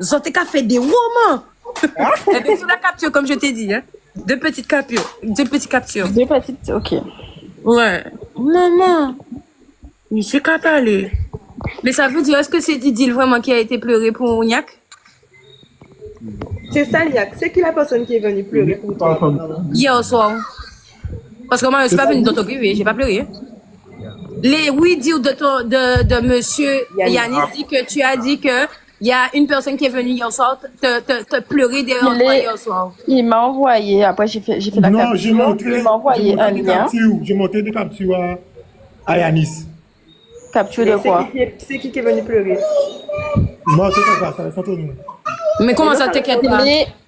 Zoté qu'a fait des romans. Eh bien, sur la capture, comme je t'ai dit. Hein. 2 petites captures. 2 petites captures. Deux petites, ok. Ouais. Maman. Je suis qu'à parler. Mais ça veut dire, est-ce que c'est Didi vraiment qui a été pleuré pour Ougnac? C'est Saliac, c'est qui la personne qui est venue pleurer pour toi? Hier soir. Parce que moi, je suis pas venue dans ton privé, j'ai pas pleuré. Les oui dire de monsieur Yannis dit que tu as dit que il y a une personne qui est venue hier soir te pleurer derrière toi hier soir. Il m'a envoyé, après j'ai fait la Non, j'ai capture, montré. il m'a envoyé un lien. J'ai montré des captures à Yanis. Capture de quoi? C'est qui est venu pleurer? Non, c'est pas ça, c'est entre nous. Mais comment ça t'inquiète pas?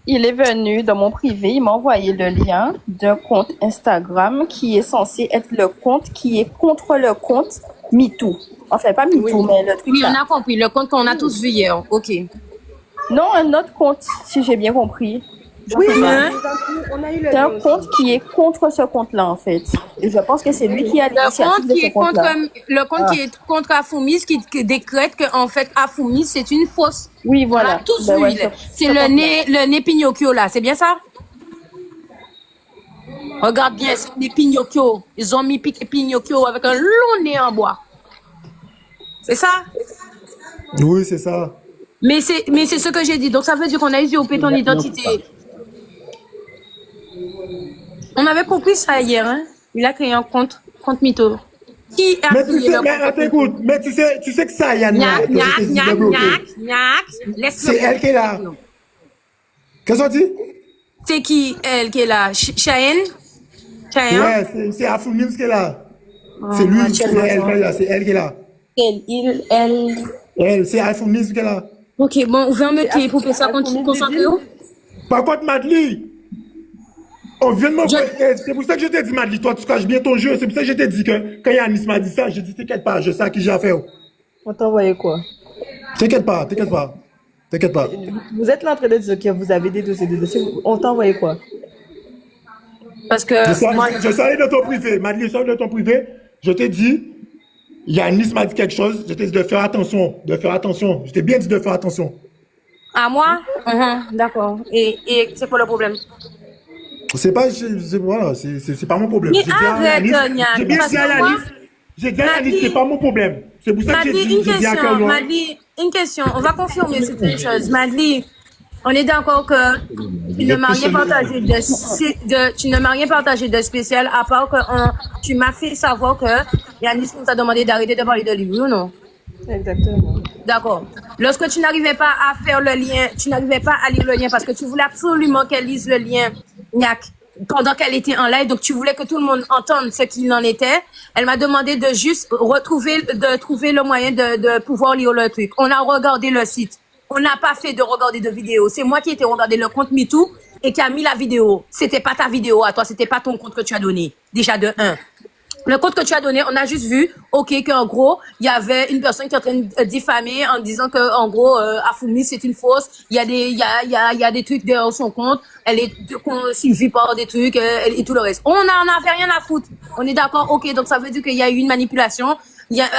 Il est venu dans mon privé, il m'a envoyé le lien d'un compte Instagram qui est censé être le compte qui est contre le compte MeToo. Enfin, pas MeToo, mais le truc Oui, on là. a compris, le compte qu'on a tous vu hier. Ok. Non, un autre compte, si j'ai bien compris. Oui, Hein? on a eu le C'est un lien compte aussi. qui est contre ce compte-là, en fait. Et je pense que c'est lui qui a l'initiative de ce compte-là. Le compte qui est contre Afoumis, qui décrète que en fait Afoumis c'est une fausse. Oui, On voilà. a tous Ben vu. ouais, là. ce C'est compte-là. le nez Pinocchio là, c'est bien ça? Regarde bien, c'est le nez Pinocchio. Ils ont mis Pinocchio avec un long nez en bois. C'est ça? Oui, c'est ça. Mais c'est ce que j'ai dit. Donc ça veut dire qu'on a usurpé ton identité. On avait compris ça hier, hein. Il a créé un compte mytho. Qui a Mais tu créé sais, le mais compte attends, écoute, mais tu sais que ça, Yann, Gnac, c'est elle qui est là. Qu'est-ce qu'on dit? C'est qui, elle, qui est là? Cheyenne? Cheyenne? Ouais, c'est Afounis qui est là. C'est lui, c'est elle qui est là, c'est elle qui est là. Elle. Elle, c'est Afounis qui est là. Ok, bon, on va me quitter pour que ça concentrer. Par contre, Madly, on vient de m'envoyer. C'est pour ça que je t'ai dit, Madly, toi, tu caches bien ton jeu. C'est pour ça que je t'ai dit que quand Yannis m'a dit ça, j'ai dit, t'inquiète pas, je sais à qui j'ai affaire. On t'a envoyé quoi? T'inquiète pas. Vous êtes là en train de dire que vous avez des dossiers. On t'a envoyé quoi? Parce que Je suis allé dans ton privé, Madly, je suis allé dans ton privé. Je t'ai dit, Yannis m'a dit quelque chose. Je t'ai dit de faire attention. Je t'ai bien dit de faire attention. à moi? D'accord. Et c'est quoi le problème? C'est pas, voilà, c'est pas mon problème. Mais arrête, Gnac. J'ai bien dit à Yannis, c'est pas mon problème. C'est pour ça que j'ai dit à Cœur Noir. Madly, une question. On va confirmer certaines choses. Madly, on est d'accord que tu ne m'as rien partagé de spécial, à part que tu m'as fait savoir que Yannis nous a demandé d'arrêter de parler de lui, oui ou non? Exactement. D'accord. Lorsque tu n'arrivais pas à faire le lien, tu n'arrivais pas à lire le lien parce que tu voulais absolument qu'elle lise le lien, Gnac, pendant qu'elle était en live, donc tu voulais que tout le monde entende ce qu'il en était. Elle m'a demandé de juste trouver le moyen de pouvoir lire le truc. On a regardé le site. On n'a pas fait de regarder de vidéo. C'est moi qui ai été regarder le compte MeToo et qui a mis la vidéo. C'était pas ta vidéo à toi, c'était pas ton compte que tu as donné. Déjà de 1. Le compte que tu as donné, on a juste vu, ok, qu'en gros, il y avait une personne qui est en train de diffamer en disant que, en gros, Afoumis, c'est une fausse. Il y a des trucs dans son compte. Elle est suivie par des trucs et tout le reste. On n'en avait rien à foutre. On est d'accord, ok. Donc ça veut dire qu'il y a eu une manipulation.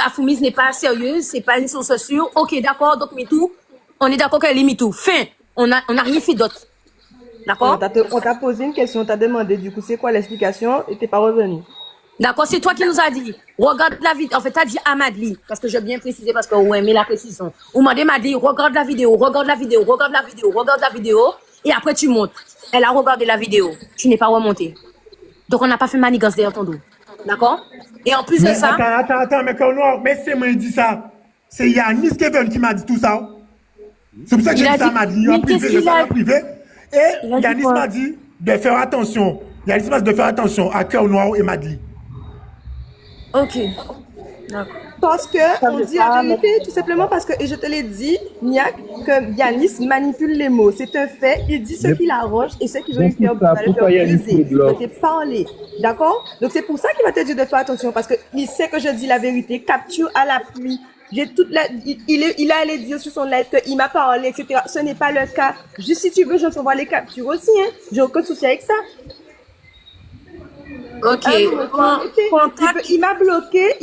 Afoumis n'est pas sérieuse, c'est pas une source sûre. Ok, d'accord. Donc MeToo, on est d'accord qu'elle est MeToo. Fin. On a rien fait d'autre. D'accord? On t'a posé une question, on t'a demandé du coup c'est quoi l'explication et t'es pas revenu. D'accord, c'est toi qui nous a dit, regarde la vidéo. En fait, t'as dit à Madly, parce que j'ai bien précisé, parce que ouais, mais la précision. Ou m'a dit Madly, regarde la vidéo, et après tu montes. Elle a regardé la vidéo, tu n'es pas remonté. Donc on n'a pas fait manigance derrière ton dos. D'accord? Et en plus de ça. Attends, mais Cœur Noir, mais c'est moi qui dit ça. C'est Yannis Kevin qui m'a dit tout ça. C'est pour ça que j'ai dit ça à Madly, en privé, Et Yannis m'a dit de faire attention. Yannis m'a dit de faire attention à Cœur Noir et Madly. Ok. D'accord. Parce que on dit la vérité, tout simplement parce que, et je te l'ai dit, Gnac, que Yannis manipule les mots. C'est un fait. Il dit ce qu'il arrange et ce qu'il veut faire briser. Il va te parler. D'accord? Donc c'est pour ça qu'il va te dire de faire attention parce qu'il sait que je dis la vérité. Capture à l'appui. Il a allé dire sur son live qu'il m'a parlé, etc. Ce n'est pas le cas. Juste si tu veux, je t'envoie les captures aussi. Hein. J'ai aucun souci avec ça. Ok. Il a bloqué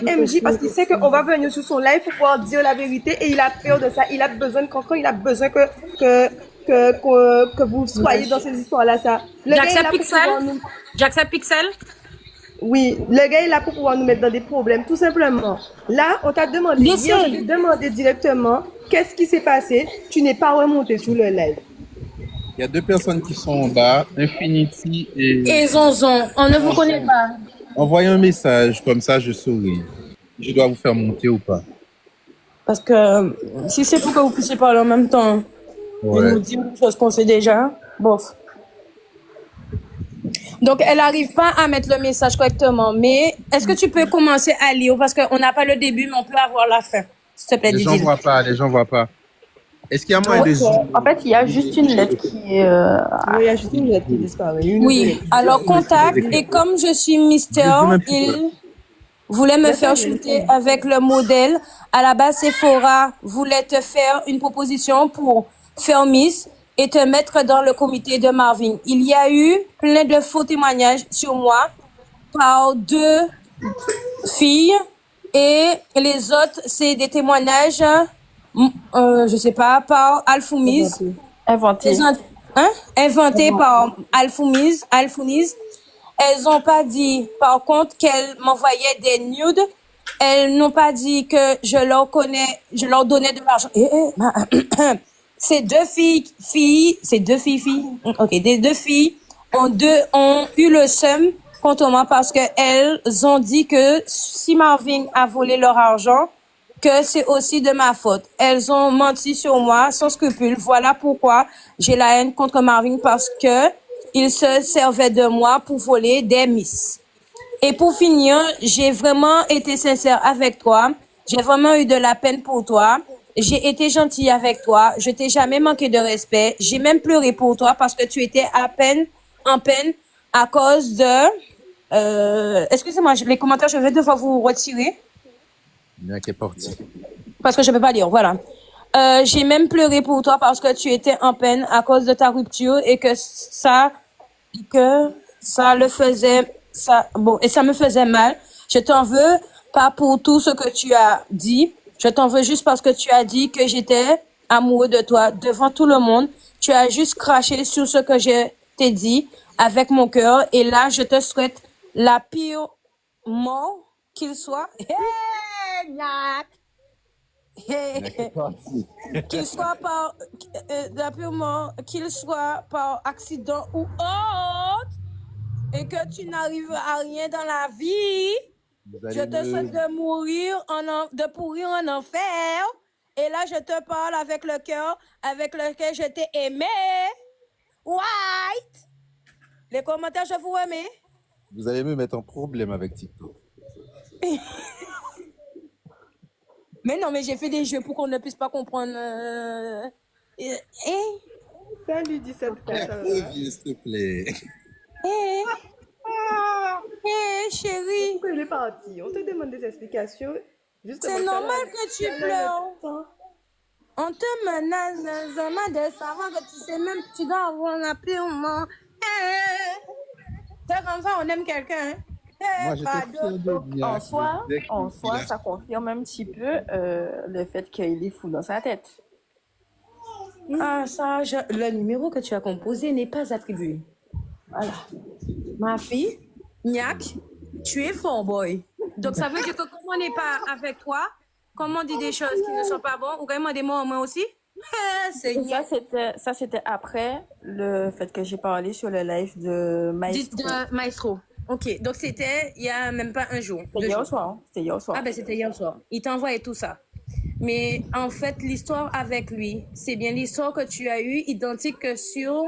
MJ parce qu'il sait qu'on va venir sur son live pour pouvoir dire la vérité et il a peur de ça. Il a besoin de comprendre, il a besoin que vous soyez dans ces histoires-là. J'accepte Pixel? Oui, le gars est là pour pouvoir nous mettre dans des problèmes, tout simplement. Là, on t'a demandé, directement qu'est-ce qui s'est passé. Tu n'es pas remonté sur le live. Il y a deux personnes qui sont en bas, Infinity et Zonzon. On ne vous connaît pas. Envoyez un message, comme ça je saurai. Je dois vous faire monter ou pas. Parce que si c'est pour que vous puissiez parler en même temps et nous dire une chose qu'on sait déjà, bof. Donc, elle n'arrive pas à mettre le message correctement. Mais est-ce que tu peux commencer à lire? Parce qu'on n'a pas le début, mais on peut avoir la fin. S'il te plaît, les gens ne voient pas. Est-ce qu'il y a moins de zoom? En fait, il y a juste une lettre qui est... Oui, il y a juste une lettre qui disparaît. Oui, alors contact. Et comme je suis Mister, il voulait me faire shooter avec le modèle. À la base, Sephora voulait te faire une proposition pour faire Miss et te mettre dans le comité de Marvin. Il y a eu plein de faux témoignages sur moi par 2 filles et les autres, c'est des témoignages, je sais pas, par Alfoumis. Inventé. Inventé par Alfoumis. Elles ont pas dit, par contre, qu'elles m'envoyaient des nudes Elles n'ont pas dit que je leur donnais de l'argent. Ces ok, des deux filles ont eu le seum contre moi parce que elles ont dit que si Marvin a volé leur argent, que c'est aussi de ma faute. Elles ont menti sur moi sans scrupule. Voilà pourquoi j'ai la haine contre Marvin parce que il se servait de moi pour voler des miss. Et pour finir, j'ai vraiment été sincère avec toi. J'ai vraiment eu de la peine pour toi. J'ai été gentille avec toi. Je t'ai jamais manqué de respect. J'ai même pleuré pour toi parce que tu étais en peine à cause de... excusez-moi, les commentaires, je vais devoir vous retirer. Bien qu'elle est partie. Parce que je peux pas lire, voilà. J'ai même pleuré pour toi parce que tu étais en peine à cause de ta rupture et que ça le faisait, et ça me faisait mal. Je t'en veux pas pour tout ce que tu as dit. Je t'en veux juste parce que tu as dit que j'étais amoureux de toi devant tout le monde. Tu as juste craché sur ce que je t'ai dit avec mon cœur. Et là, je te souhaite la pire mort qu'il soit. Hey, Nyak! Qu'il soit par la pire mort, qu'il soit par accident ou autre, et que tu n'arrives à rien dans la vie. Je te souhaite de mourir, de pourrir en enfer. Et là, je te parle avec le cœur avec lequel je t'ai aimé. White. Les commentaires, je vous aime. Vous allez me mettre en problème avec TikTok. Mais non, mais j'ai fait des jeux pour qu'on ne puisse pas comprendre. Salut 17 S'il te plaît. Chérie. Pourquoi il est parti? On te demande des explications. C'est normal que tu pleures. On te menace de savoir que tu sais même que tu dois avoir un purement. C'est comme ça, on aime quelqu'un. Moi, j'étais En soi, ça confirme un petit peu le fait qu'il est fou dans sa tête. Ah, ça, le numéro que tu as composé n'est pas attribué. Voilà. Ma fille, Nyak, tu es fort boy. Donc, ça veut dire que comme on n'est pas avec toi, comme on dit des choses qui ne sont pas bonnes, ou quand même des mots en moi aussi, Ça, c'était après le fait que j'ai parlé sur le live de Maestro. De Maestro. Ok, donc c'était il y a même pas un jour. C'était hier soir. Ah ben c'était hier soir. Il t'a envoyé tout ça. Mais en fait, l'histoire avec lui, c'est bien l'histoire que tu as eue, identique que sur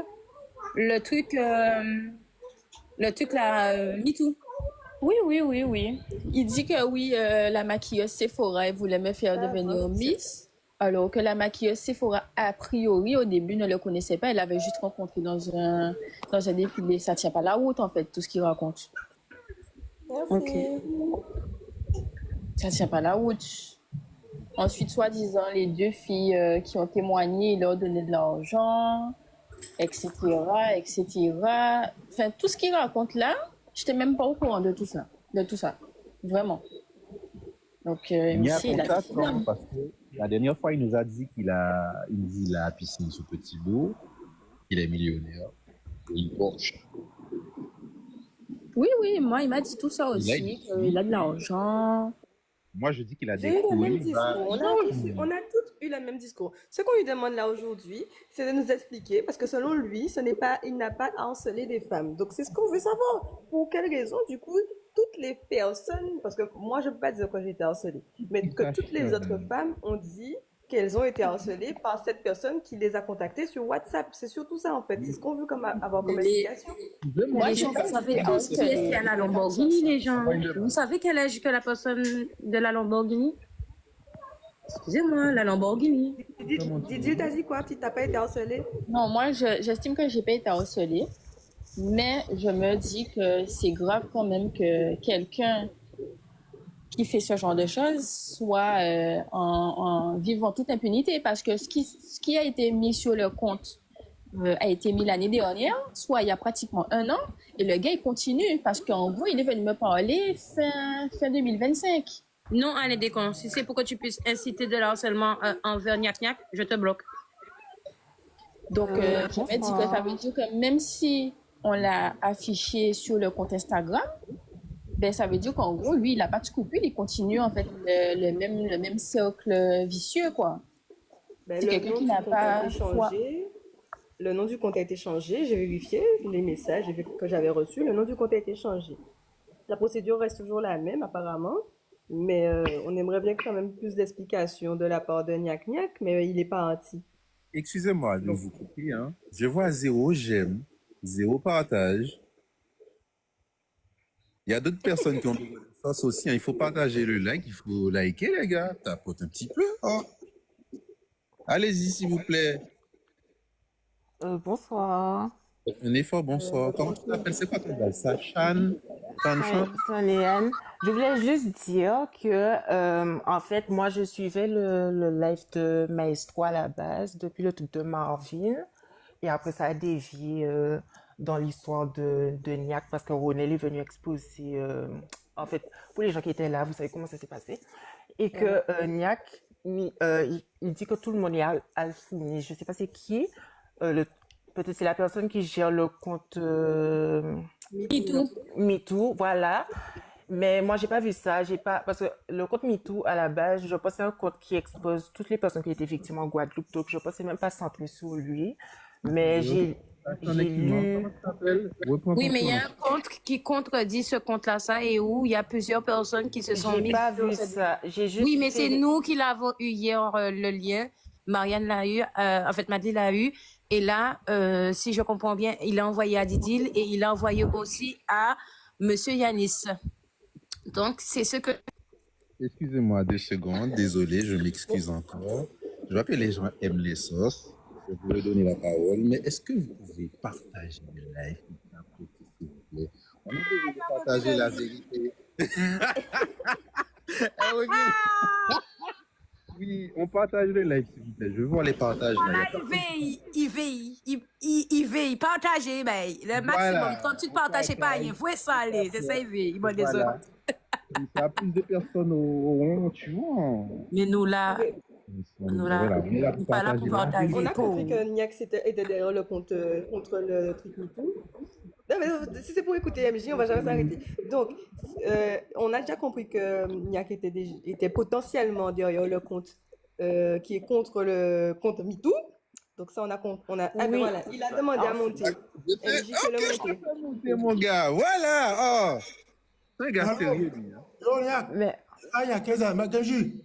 le truc là, MeToo. Oui. Il dit que oui, la maquilleuse Sephora, elle voulait me faire devenir Miss. Alors que la maquilleuse Sephora, a priori, au début, ne le connaissait pas. Elle l'avait juste rencontré dans un défilé. Ça tient pas la route, en fait, tout ce qu'il raconte. Ok. Ça tient pas la route. Ensuite, soi-disant, les deux filles qui ont témoigné, ils leur donnaient de l'argent, etc., etc. Enfin, tout ce qu'il raconte là, je n'étais même pas au courant de tout ça. Vraiment. Donc, Il y a MC, parce que la dernière fois, il nous a dit qu'il a la piscine sous petit lot, qu'il est millionnaire, et il Porsche. Oui, moi, il m'a dit tout ça aussi. Il a de l'argent. Moi, je dis qu'il a J'ai des eu le même couilles. discours. On a tous eu le même discours. Ce qu'on lui demande là aujourd'hui, c'est de nous expliquer, parce que selon lui, il n'a pas harcelé des femmes. Donc c'est ce qu'on veut savoir. Pour quelle raison, du coup, toutes les personnes, parce que moi je ne peux pas dire que j'ai été harcelée, mais que toutes les autres femmes ont dit qu'elles ont été harcelées par cette personne qui les a contactées sur WhatsApp. C'est surtout ça en fait. C'est ce qu'on veut avoir comme explication. Les gens, vous savez tous qui est à la Lamborghini, les gens. Vous savez quel âge que la personne de la Lamborghini? Excusez-moi, la Lamborghini. Didier, t'as dit quoi? Tu n'as pas été harcelée? Non, moi, j'estime que j'ai pas été harcelée. Mais je me dis que c'est grave quand même que quelqu'un qui fait ce genre de choses soit en vivant toute impunité, parce que ce qui a été mis sur le compte a été mis l'année dernière, soit il y a pratiquement 1 an, et le gars il continue, parce qu'en gros il est venu me parler fin 2025. Non, Anne Descons, si c'est pour que tu puisses inciter de l'harcèlement envers Nyak, je te bloque. Donc je me dis que ça veut dire que même si on l'a affiché sur le compte Instagram, ben ça veut dire qu'en gros, lui, il n'a pas de scrupule, il continue en fait le même cercle vicieux, quoi. Ben, C'est le quelqu'un nom qui du n'a compte a pas été foi. changé. Le nom du compte a été changé. J'ai vérifié les messages que j'avais reçus. Le nom du compte a été changé. La procédure reste toujours la même, apparemment. Mais on aimerait bien quand même plus d'explications de la part de Niak Niak, mais il n'est pas anti. Excusez-moi de Donc, vous couper, hein. Je vois 0 j'aime, 0 partage. Il y a d'autres personnes qui ont besoin de ça aussi, hein. Il faut partager le like, il faut liker, les gars. Tapote un petit peu. Oh. Allez-y, s'il vous plaît. Bonsoir. Un effort, bonsoir. Comment tu t'appelles? C'est quoi ton gars? Sachan? Tanchan? C'est Léane. Je voulais juste dire que, en fait, moi, je suivais le live de Maestro à la base, depuis le truc de Marvin. Et après, ça a dévié dans l'histoire de Niak, parce que Ronel est venu exposer, en fait, pour les gens qui étaient là, vous savez comment ça s'est passé. Et que Niak, il dit que tout le monde est Alfouni. Je ne sais pas c'est qui. Peut-être c'est la personne qui gère le compte MeToo. MeToo, voilà. Mais moi, j'ai pas vu ça. Parce que le compte MeToo, à la base, je pense que c'est un compte qui expose toutes les personnes qui étaient victimes en Guadeloupe. Donc, je pense que c'est même pas centré sur lui. Mais j'ai lu. Comment tu t'appelles? Reprends Oui, ton mais il y a nom. un compte qui contredit ce compte-là, ça, et où il y a plusieurs personnes qui se sont J'ai mises pas sur vu cette... ça. J'ai juste Oui, mais c'est fait. nous qui l'avons eu hier, le lien. Marianne l'a eu, en fait, Madeleine l'a eu. Et là, si je comprends bien, il a envoyé à Didil et il a envoyé aussi à Monsieur Yanis. Donc, c'est ce que... Excusez-moi 2 secondes, désolé, je m'excuse encore. Je vois que les gens aiment les sauces. Je voulais donner la parole, mais est-ce que vous pouvez partager le live, s'il vous plaît? On a besoin de partager la vérité. Ah, ok. Oui, on partage le live, s'il vous plaît. Je veux voir les partages. Là. Voilà, il veille, partagez, ben, le maximum. Voilà. Quand tu ne partages pas, il faut ça aller. C'est ça, il veille. Il m'a des Voilà. autres. Comme ça, plus de personnes auront, tu vois. Mais nous, là, Voilà, on est là nous pour pas là pour partager. partager. on a compris que Niak était derrière le compte contre le truc MeToo. Non, mais si c'est pour écouter MJ, on va jamais s'arrêter. Donc, on a déjà compris que Niak était potentiellement derrière le compte qui est contre le compte MeToo. Donc ça, ah ben Oui. voilà, il a demandé à monter. MJ fait le monter. C'est mon gars, voilà. Oh. C'est un gars sérieux, lui. Hein. Yo, Niak, Mais il y a 15 ans, mais Kenji,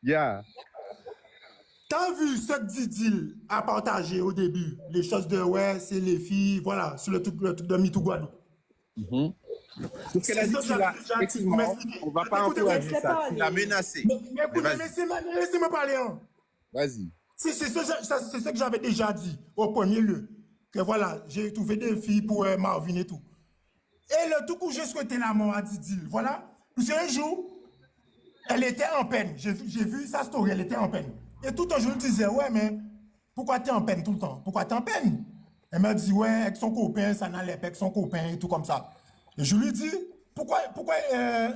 Yeah. t'as vu ce que Didil a partagé au début, les choses de ouais, c'est les filles, voilà, sur le truc de MeToo Guadeloupe. Sauf qu'elle a dit qu'il a, effectivement, on va pas encourager ça. Il a menacé. Mais écoutez, laissez-moi parler. Hein. Vas-y. C'est ce que j'avais déjà dit au premier lieu. Que voilà, j'ai trouvé des filles pour Marvin et tout. Et le tout coup, j'ai souhaité la mort à Didil. Voilà. Puis un jour, elle était en peine. J'ai vu sa story, elle était en peine. Et tout un jour, je disais, ouais, mais pourquoi tu es en peine tout le temps? Pourquoi tu es en peine? Elle m'a dit, ouais, avec son copain, ça n'allait pas avec son copain et tout comme ça. Et je lui dis, pourquoi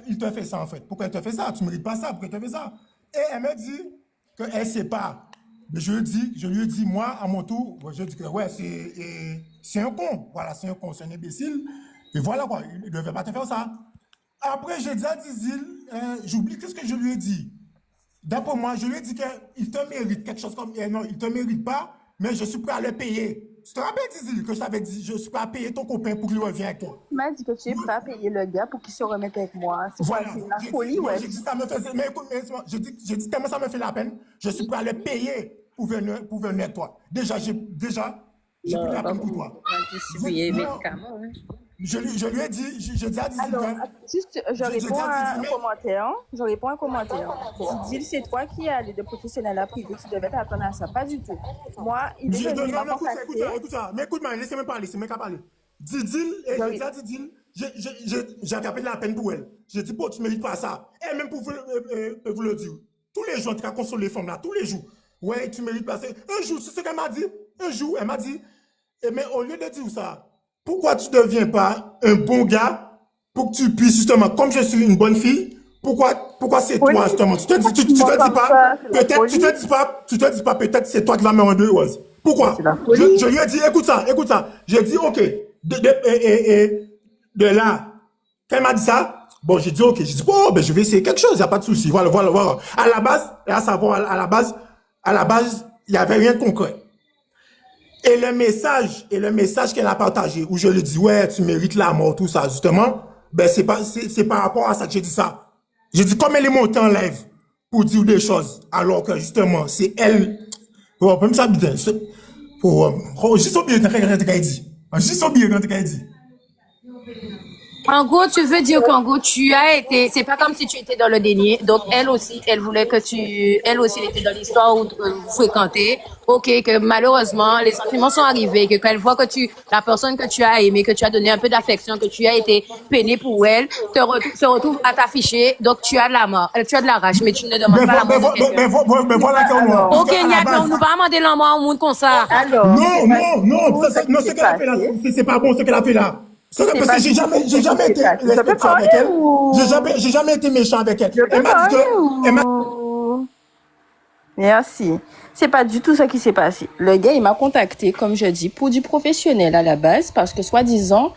il te fait ça en fait? Pourquoi il te fait ça? Tu ne mérites pas ça, pourquoi il te fait ça? Et elle me dit qu'elle ne sait pas. Mais je lui ai dit, moi, à mon tour, je dis que ouais, c'est un con. Voilà, c'est un con, c'est un imbécile. Et voilà quoi, il ne devait pas te faire ça. Après, j'ai dit à Dizil, j'oublie qu'est-ce que je lui ai dit. D'après moi, je lui ai dit qu'il te mérite quelque chose comme, non, il ne te mérite pas, mais je suis prêt à le payer. Tu te rappelles, Dizil, que je t'avais dit, je suis prêt à payer ton copain pour qu'il revienne avec toi. Tu m'as dit que tu es prêt à payer le gars pour qu'il se remette avec moi. C'est quoi, Voilà. c'est la folie, ouais. J'ai dit, ça me faisait, mais écoute, j'ai dit tellement ça me fait la peine, je suis prêt à le payer pour venir avec toi. Déjà, j'ai pris la peine pour toi. Je lui ai dit, j'ai dit à Dizil Alors, juste, je réponds à un commentaire. Je réponds à un commentaire. Didil, c'est toi qui as des professionnels à privé qui devaient t'attendre à ça. Pas du tout. Moi, il est venu m'a contacté. Écoute ça. Mais écoute-moi, laissez-moi parler, c'est moi qui a parlé. Didil, j'ai dit à Didil, j'ai attrapé de la peine pour elle. J'ai dit, bon, tu ne mérites pas ça. Et même pour vous le dire, tous les jours, tu as consolé les femmes là, tous les jours. Ouais, tu ne mérites pas ça. Un jour, c'est ce qu'elle m'a dit. Un jour, elle m'a dit, mais au lieu de dire ça, pourquoi tu ne deviens pas un bon gars pour que tu puisses justement, comme je suis une bonne fille, pourquoi c'est toi justement? Tu te dis pas, peut-être, tu te dis pas, peut-être c'est toi qui vas me rendre heureuse. Pourquoi? Je lui ai dit, écoute ça. J'ai dit, ok, de là, quand elle m'a dit ça, Bon, j'ai dit, ok, j'ai dit, bon, ben, je vais essayer quelque chose, il n'y a pas de souci. Voilà. À la base, à la base, il n'y avait rien de concret. Et le message qu'elle a partagé, où je lui dis, ouais, tu mérites la mort, tout ça, justement, ben, c'est par rapport à ça que j'ai dit ça. J'ai dit, comme elle est montée en live pour dire des choses, alors que, justement, c'est elle, bon, même ça, bien, juste au bien, quand elle dit. Juste au bien, quand elle dit. En gros, tu veux dire qu'en gros, tu as été, c'est pas comme si tu étais dans le déni. Donc, elle aussi, elle voulait que elle aussi, elle était dans l'histoire où vous fréquentez. Ok, que malheureusement, les sentiments sont arrivés, que quand elle voit que la personne que tu as aimée, que tu as donné un peu d'affection, que tu as été peiné pour elle, se retrouve à t'afficher. Donc, tu as de la mort, tu as de la rage, mais tu ne demandes pas la mort de quelqu'un. Mais voilà qu'on voit. Ok, Niak, on nous pas demander la mort au monde comme ça. Alors, Non, ce qu'elle a fait là, c'est pas bon ce qu'elle a fait là. Parce que j'ai jamais été respectueux avec elle. J'ai jamais été méchant avec elle. Elle m'a dit que, Merci. C'est pas du tout ça qui s'est passé. Le gars, il m'a contacté, comme je dis, pour du professionnel à la base, parce que soi-disant,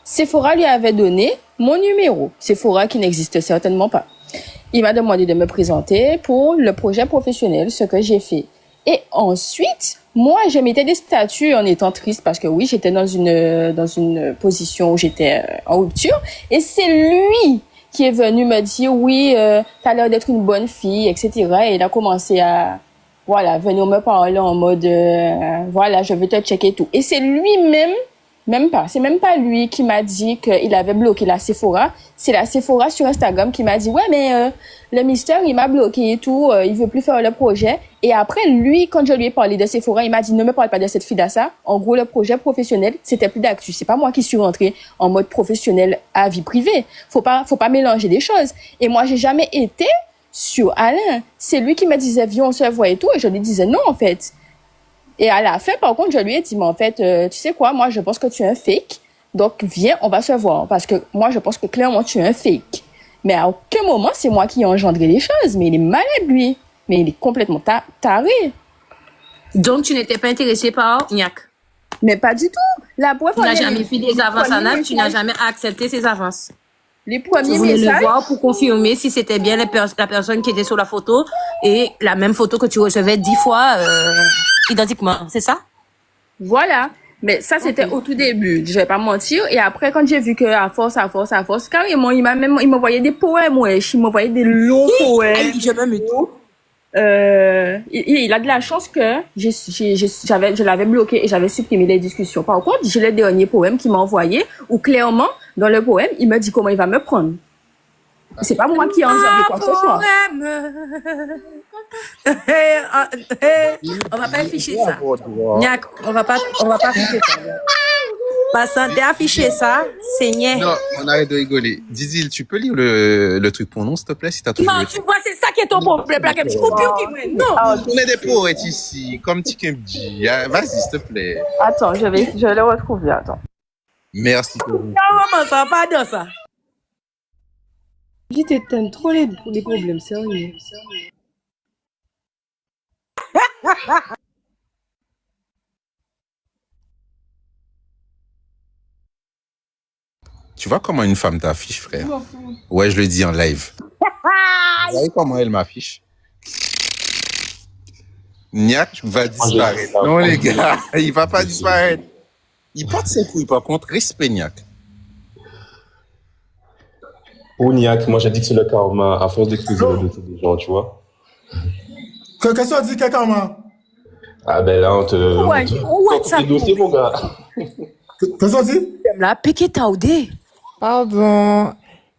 Sephora lui avait donné mon numéro. Sephora qui n'existe certainement pas. Il m'a demandé de me présenter pour le projet professionnel, ce que j'ai fait. Et ensuite, moi, je mettais des statuts en étant triste parce que oui, j'étais dans une position où j'étais en rupture. Et c'est lui qui est venu me dire, oui, t'as l'air d'être une bonne fille, etc. Et il a commencé à, voilà, venir me parler en mode, voilà, je vais te checker et tout. Et c'est lui-même, c'est même pas lui qui m'a dit qu'il avait bloqué la Sephora. C'est la Sephora sur Instagram qui m'a dit, ouais, mais le Mister, il m'a bloqué et tout, il veut plus faire le projet. Et après, lui, quand je lui ai parlé de Sephora, il m'a dit, ne me parle pas de cette fille ça. En gros, le projet professionnel, c'était plus d'actu. C'est pas moi qui suis rentrée en mode professionnel à vie privée. Faut pas mélanger les choses. Et moi, j'ai jamais été sur Alain. C'est lui qui me disait, viens, on se voit et tout. Et je lui disais non, en fait. Et à la fin, par contre, je lui ai dit, mais en fait, tu sais quoi, moi, je pense que tu es un fake. Donc, viens, on va se voir. Parce que moi, je pense que clairement, tu es un fake. Mais à aucun moment, c'est moi qui ai engendré les choses. Mais il est malade, lui. Mais il est complètement taré. Donc, tu n'étais pas intéressé par Niak? Mais pas du tout. La preuve, tu n'as jamais fait des avances en âme, tu n'as jamais accepté ces avances. Les premiers tu voulais messages. Le voir pour confirmer si c'était bien la personne qui était sur la photo et la même photo que tu recevais 10 fois identiquement, c'est ça? Voilà. Mais ça, c'était au tout début. Je vais pas mentir. Et après, quand j'ai vu que à force, carrément, il m'envoyait des poèmes, wesh. Il m'envoyait des longs poèmes. Je me mets tout. Il a de la chance que je l'avais bloqué et j'avais supprimé les discussions. Par contre, j'ai le dernier poème qu'il m'a envoyé où clairement, dans le poème, il me dit comment il va me prendre. C'est pas moi qui ai entendu quoi que ce soit. On va pas afficher ça. Niak, on va pas afficher ça. Passant d'afficher ça, c'est niais. Non, on arrête de rigoler. Dizil, tu peux lire le truc pour nous, s'il te plaît, si t'as toujours. Non, tu vois, c'est ça qui est ton problème. Non. On est des poètes ici, comme Tikemji. Vas-y, s'il te plaît. Attends, je vais le retrouver. Attends. Merci. Non, ça va pas dans ça. Je t'aime trop les problèmes, sérieux. Tu vois comment une femme t'affiche, frère? Ouais, je le dis en live. Vous voyez comment elle m'affiche? Niak va disparaître. Non, les gars, il va pas disparaître. Il porte ses couilles, par contre, respect Niak. Pour Niak, moi j'ai dit que c'est le karma, à force d'excuser le dossier des gens, tu vois. Qu'est-ce que ça dit, quel karma? Ah ben là, on te dossier, mon gars. Qu'est-ce que ça dit? La piqué taudé. Pardon.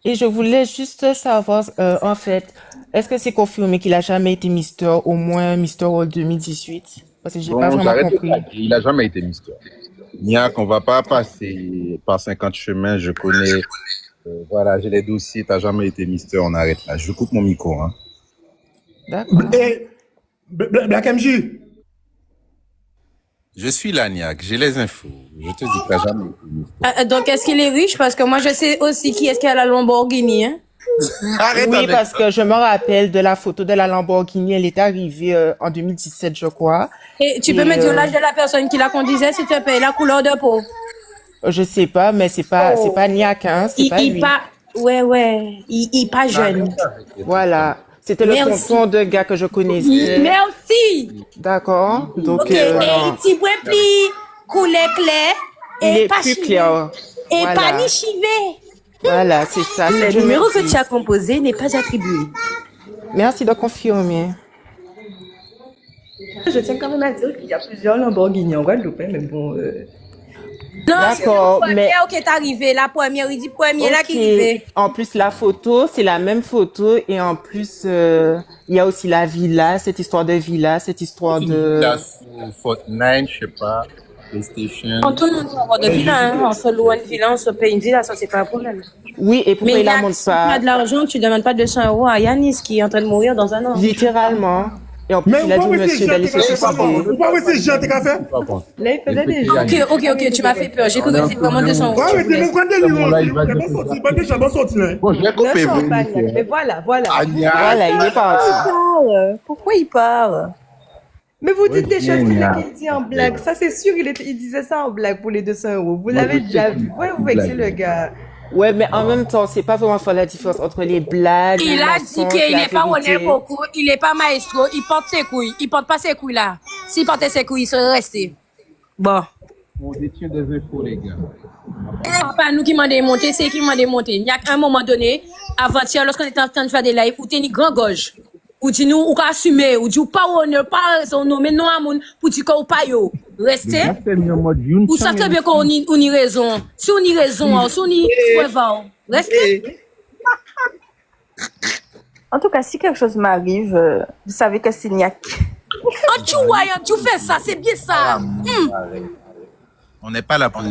Et je voulais juste savoir, en fait, est-ce que c'est confirmé qu'il a jamais été Mister, au moins Mister World 2018? Parce que j'ai pas vraiment compris. Il a jamais été Mister. Niak, on va pas passer par 50 chemins, je connais. Voilà, j'ai les dossiers, t'as jamais été Mister, on arrête là. Je coupe mon micro, hein. D'accord. Black MJ. Je suis là, Niak, j'ai les infos. Je te dis que t'as jamais été Mister. Donc, est-ce qu'il est riche? Parce que moi, je sais aussi qui est-ce qui a la Lamborghini, hein? Arrête oui, avec parce que je me rappelle de la photo de la Lamborghini, elle est arrivée en 2017, je crois. Et tu peux me dire l'âge de la personne qui la conduisait, s'il te plaît, la couleur de peau? Je sais pas, mais c'est pas Niak, hein, c'est pas lui. Ouais, il pas jeune. Voilà. C'était le Merci. tonton de gars que je connaissais. Merci. D'accord. Donc, Ok, et non. petit point pli, couleur clair, Il et est pas plus chivé. clair. Et pas Voilà. ni chivé. Voilà, c'est ça. Le c'est numéro que merci. tu as composé n'est pas attribué. Merci de confirmer. Je tiens quand même à dire qu'il y a plusieurs Lamborghini en Guadeloupe, hein, mais bon. Non, c'est D'accord, la mais première qui est arrivée. La première, il dit première là qui ok. arrivait. En plus, la photo, c'est la même photo. Et en plus, il y a aussi la villa, cette histoire de villa, cette histoire de... Là, sur Fortnite, je sais pas, PlayStation. Tout le monde peut avoir de vilain, hein. On se loue une vilain, on se paye une villa, ça c'est pas un problème. Oui, et pourquoi Mais il la Yann, montre si tu as pas? de l'argent, tu demandes pas 200 euros à Yanis qui est en train de mourir dans un an. Littéralement. Et en plus, Mais il a dit où au pas monsieur d'aller se suicider. Où pas c'est Jean t'es fait? Là, il faisait des jeux. Ok, tu m'as fait peur. J'ai cru que c'était vraiment 200 euros. Ouais, mais t'es mon des livres. T'es pas sorti, pas que j'avais sorti là. Bon, je vais couper Non, vous. pas Niak. Mais voilà. Agnès. Voilà, il est parti. Pourquoi il parle? Mais vous dites des choses qu'il Niak. dit en blague. Ça, c'est sûr, il disait ça en blague pour les 200 euros. Vous l'avez déjà vu. Ouais, vous vexez le gars. Ouais, mais en même temps, c'est pas vraiment faire la différence entre les blagues, Il les a dit mensonges, qu'il la n'est pas vérité. honnête beaucoup, il n'est pas maestro, il porte ses couilles. Il porte pas ses couilles là. S'il portait ses couilles, il serait resté. Bon. On détient des infos, les gars. C'est pas nous qui m'en démonté, c'est qui m'en démonté. Il y a un moment donné, avant-hier, lorsqu'on était en train de faire des lives, où t'es ni grand gorge. Ou dit nous, ou assumer, ou dit ou pas honneur, pas raison, non, mais non à moun, pour dire qu'on pas yo. Restez. Ou ça très bien qu'on y raison. Si on y raison, si on y preuve, restez. En tout cas, si quelque chose m'arrive, vous savez que c'est Niak. Tu vois, tu fais ça, c'est bien ça. On n'est pas là pour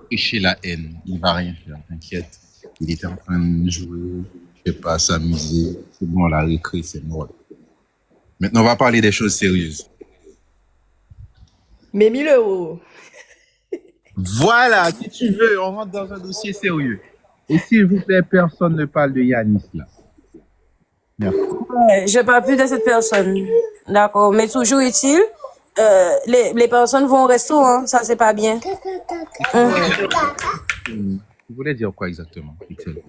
prêcher la haine. Il va rien faire, t'inquiète. Il était en train de jouer, je sais pas, s'amuser. C'est bon, la récré, c'est mort. Maintenant, on va parler des choses sérieuses. Mais 1000 euros. Voilà, si tu veux, on rentre dans un dossier sérieux. Et s'il vous plaît, personne ne parle de Yanis là. Merci. Je parle plus de cette personne. D'accord, mais toujours est-il, les personnes vont au resto, hein, ça c'est pas bien. Vous voulez dire quoi exactement, Pixel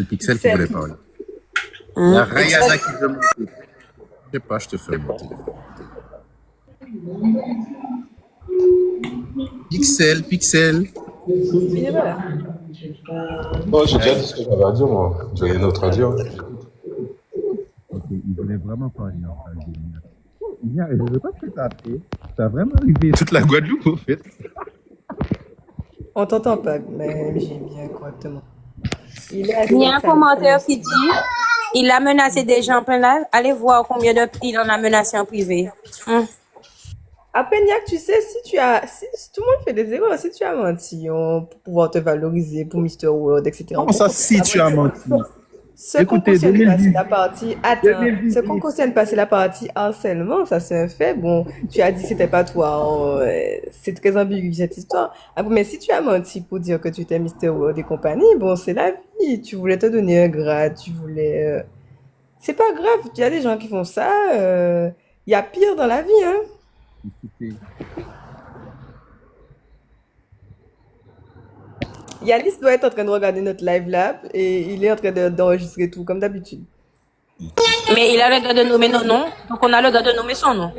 qui voulait parler. Il y a Rayana qui veut monter. Je sais pas, je te fais monter. Pixel. Oh, j'ai déjà dit ce que j'avais à dire, moi. J'ai rien d'autre à dire. Ok, il voulait vraiment parler en face de Nia. Je ne veux pas que tu as fait. Tu as vraiment arrivé toute la Guadeloupe, au fait. On t'entend pas, mais j'ai bien correctement. Il y a un commentaire qui dit, il a menacé des gens en plein live. Allez voir combien de il en a menacé en privé. Après, Niak, tu sais, si tout le monde fait des erreurs, si tu as menti pour pouvoir te valoriser pour Mr. World, etc. Comment ça, si tu as menti? Ce qu'on cautionne passer la partie, ce qu'on cautionne passer la partie harcèlement, ça c'est un fait. Bon, tu as dit que c'était pas toi, c'est très ambigu cette histoire. Après, mais si tu as menti pour dire que tu étais Mr. World et compagnie, bon, c'est la vie. Tu voulais te donner un grade, tu voulais. C'est pas grave, il y a des gens qui font ça. Il y a pire dans la vie, hein. Yanis doit être en train de regarder notre live là et il est en train d'enregistrer tout comme d'habitude. Mais il a le droit de nommer nos noms, donc on a le droit de nommer son nom.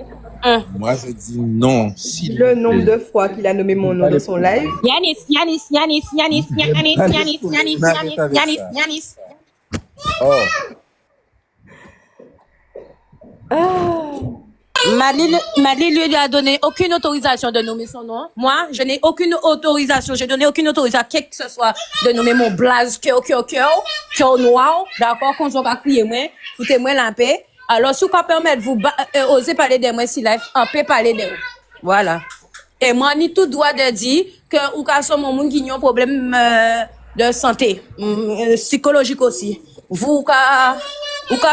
Moi, je dis non. Le nombre de fois qu'il a nommé mon nom dans son live. Yanis. Madeleine lui a donné aucune autorisation de nommer son nom. Moi, je n'ai aucune autorisation. J'ai donné aucune autorisation à qui que ce soit de nommer mon blaze cœur noir. D'accord, qu'on soit pas crier moi, foutez-moi la paix. Alors, si vous pouvez permettre vous oser parler de moi si live, on peut parler de vous. Voilà. Et moi, ni tout droit de dire que ou qu'à son monde qui a un problème de santé, psychologique aussi. Vous qu'à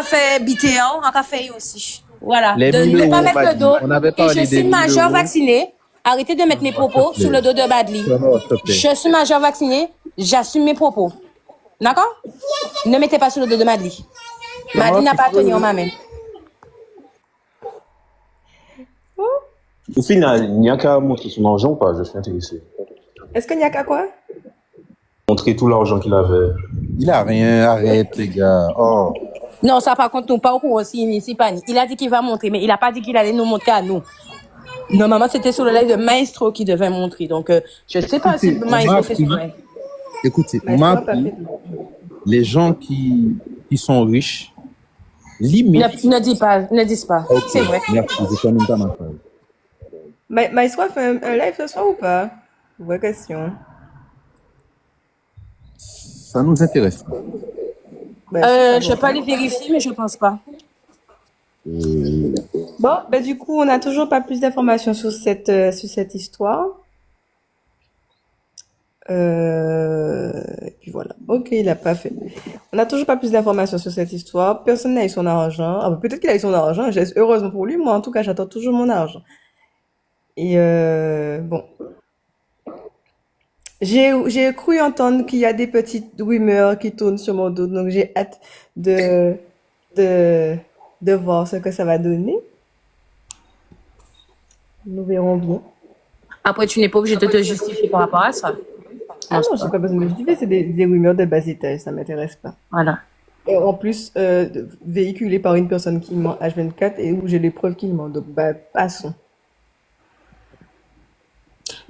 faire BTA, on qu'à faire aussi. Voilà. Les De ne pas mettre le dos. On avait Et parlé je des suis 1000 majeur euros. vacciné. Arrêtez de mettre mes propos sur le dos de Badly. Je suis majeur vacciné. J'assume mes propos. D'accord? Ne mettez pas sur le dos de Badly. Badly n'a pas tenu en ma main. Au final, il n'y a qu'à montrer son argent ou pas? Je suis intéressé. Est-ce qu'il n'y a qu'à quoi? Montrer tout l'argent qu'il avait. Il a rien, arrête les gars. Oh. Non, ça par contre, nous pas au courant si pas ni. Il a dit qu'il va montrer, mais il a pas dit qu'il allait nous montrer à nous. Normalement, c'était sur le live de Maestro qui devait montrer. Donc, je sais pas si Maestro fait son live. Écoutez, on m'a appris, les gens qui sont riches, limite. Ne dis pas. Okay, C'est vrai. merci, je termine pas ma phrase. Maestro fait un live ce soir ou pas? Vraie question. Ça nous intéresse. Je vais pas aller vérifier, mais je pense pas. Bon, du coup, on n'a toujours pas plus d'informations sur cette histoire. Et puis voilà. Ok, il a pas fait. On n'a toujours pas plus d'informations sur cette histoire. Personne n'a eu son argent. Ah, peut-être qu'il a eu son argent. Heureusement pour lui. Moi, en tout cas, j'attends toujours mon argent. Et bon. J'ai cru entendre qu'il y a des petites rumeurs qui tournent sur mon dos. Donc, j'ai hâte de voir ce que ça va donner. Nous verrons bien. Après, tu n'es pas obligé de te justifier par rapport à ça. Ah non, j'ai pas besoin de me justifier, c'est des rumeurs de bas étage, ça m'intéresse pas. Voilà. Et en plus, véhiculé par une personne qui ment H24 et où j'ai les preuves qu'il ment. Donc, passons.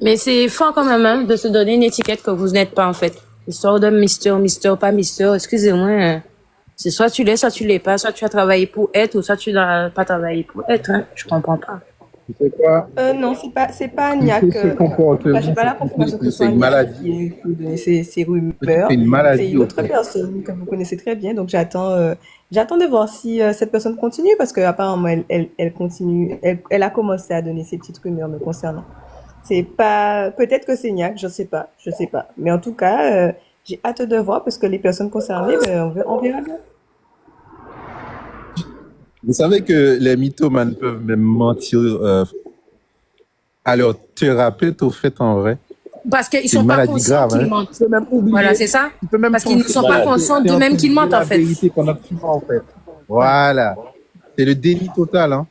Mais c'est fort quand même hein, de se donner une étiquette que vous n'êtes pas en fait. Histoire de Mister, pas Mister. Excusez-moi. C'est soit tu l'es, soit tu l'es pas. Soit tu as travaillé pour être ou soit tu n'as pas travaillé pour être. Hein. Je comprends pas. Tu sais quoi? Non, c'est pas Niac. J'ai pas la confirmation que ce soit Niac qui donne ces rumeurs. C'est une maladie. C'est une autre personne que vous connaissez très bien. Donc j'attends de voir si cette personne continue parce que apparemment elle continue. Elle a commencé à donner ces petites rumeurs me concernant. C'est pas, peut-être que c'est Niac, je sais pas. Mais en tout cas, j'ai hâte de voir parce que les personnes concernées, on verra bien. Vous savez que les mythomanes peuvent même mentir à leur thérapeute, au fait, en vrai. Parce qu'ils ne sont pas conscients qu'ils mentent. Voilà, c'est ça. Parce qu'ils ne sont pas conscients d'eux-mêmes qu'ils mentent, en fait. Voilà. C'est le déni total, hein.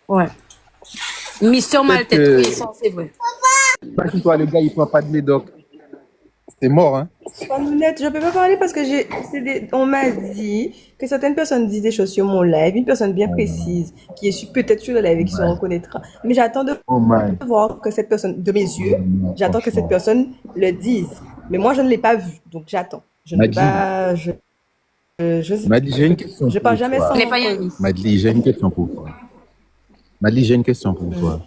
Ouais. Mister Maltête, c'est vrai. Pas que toi, le gars, il prend pas de médoc. C'est mort, hein. Sois honnête, je peux pas parler parce que on m'a dit que certaines personnes disent des choses sur mon live, une personne bien précise qui est peut-être sur le live et qui se reconnaîtra. Mais j'attends de voir que cette personne, de mes yeux, j'attends que cette personne le dise. Mais moi, je ne l'ai pas vu, donc j'attends. Je ne peux pas. Madly, j'ai une question. Je parle jamais sans. Madly, j'ai une question pour toi. Madly, j'ai une question pour toi.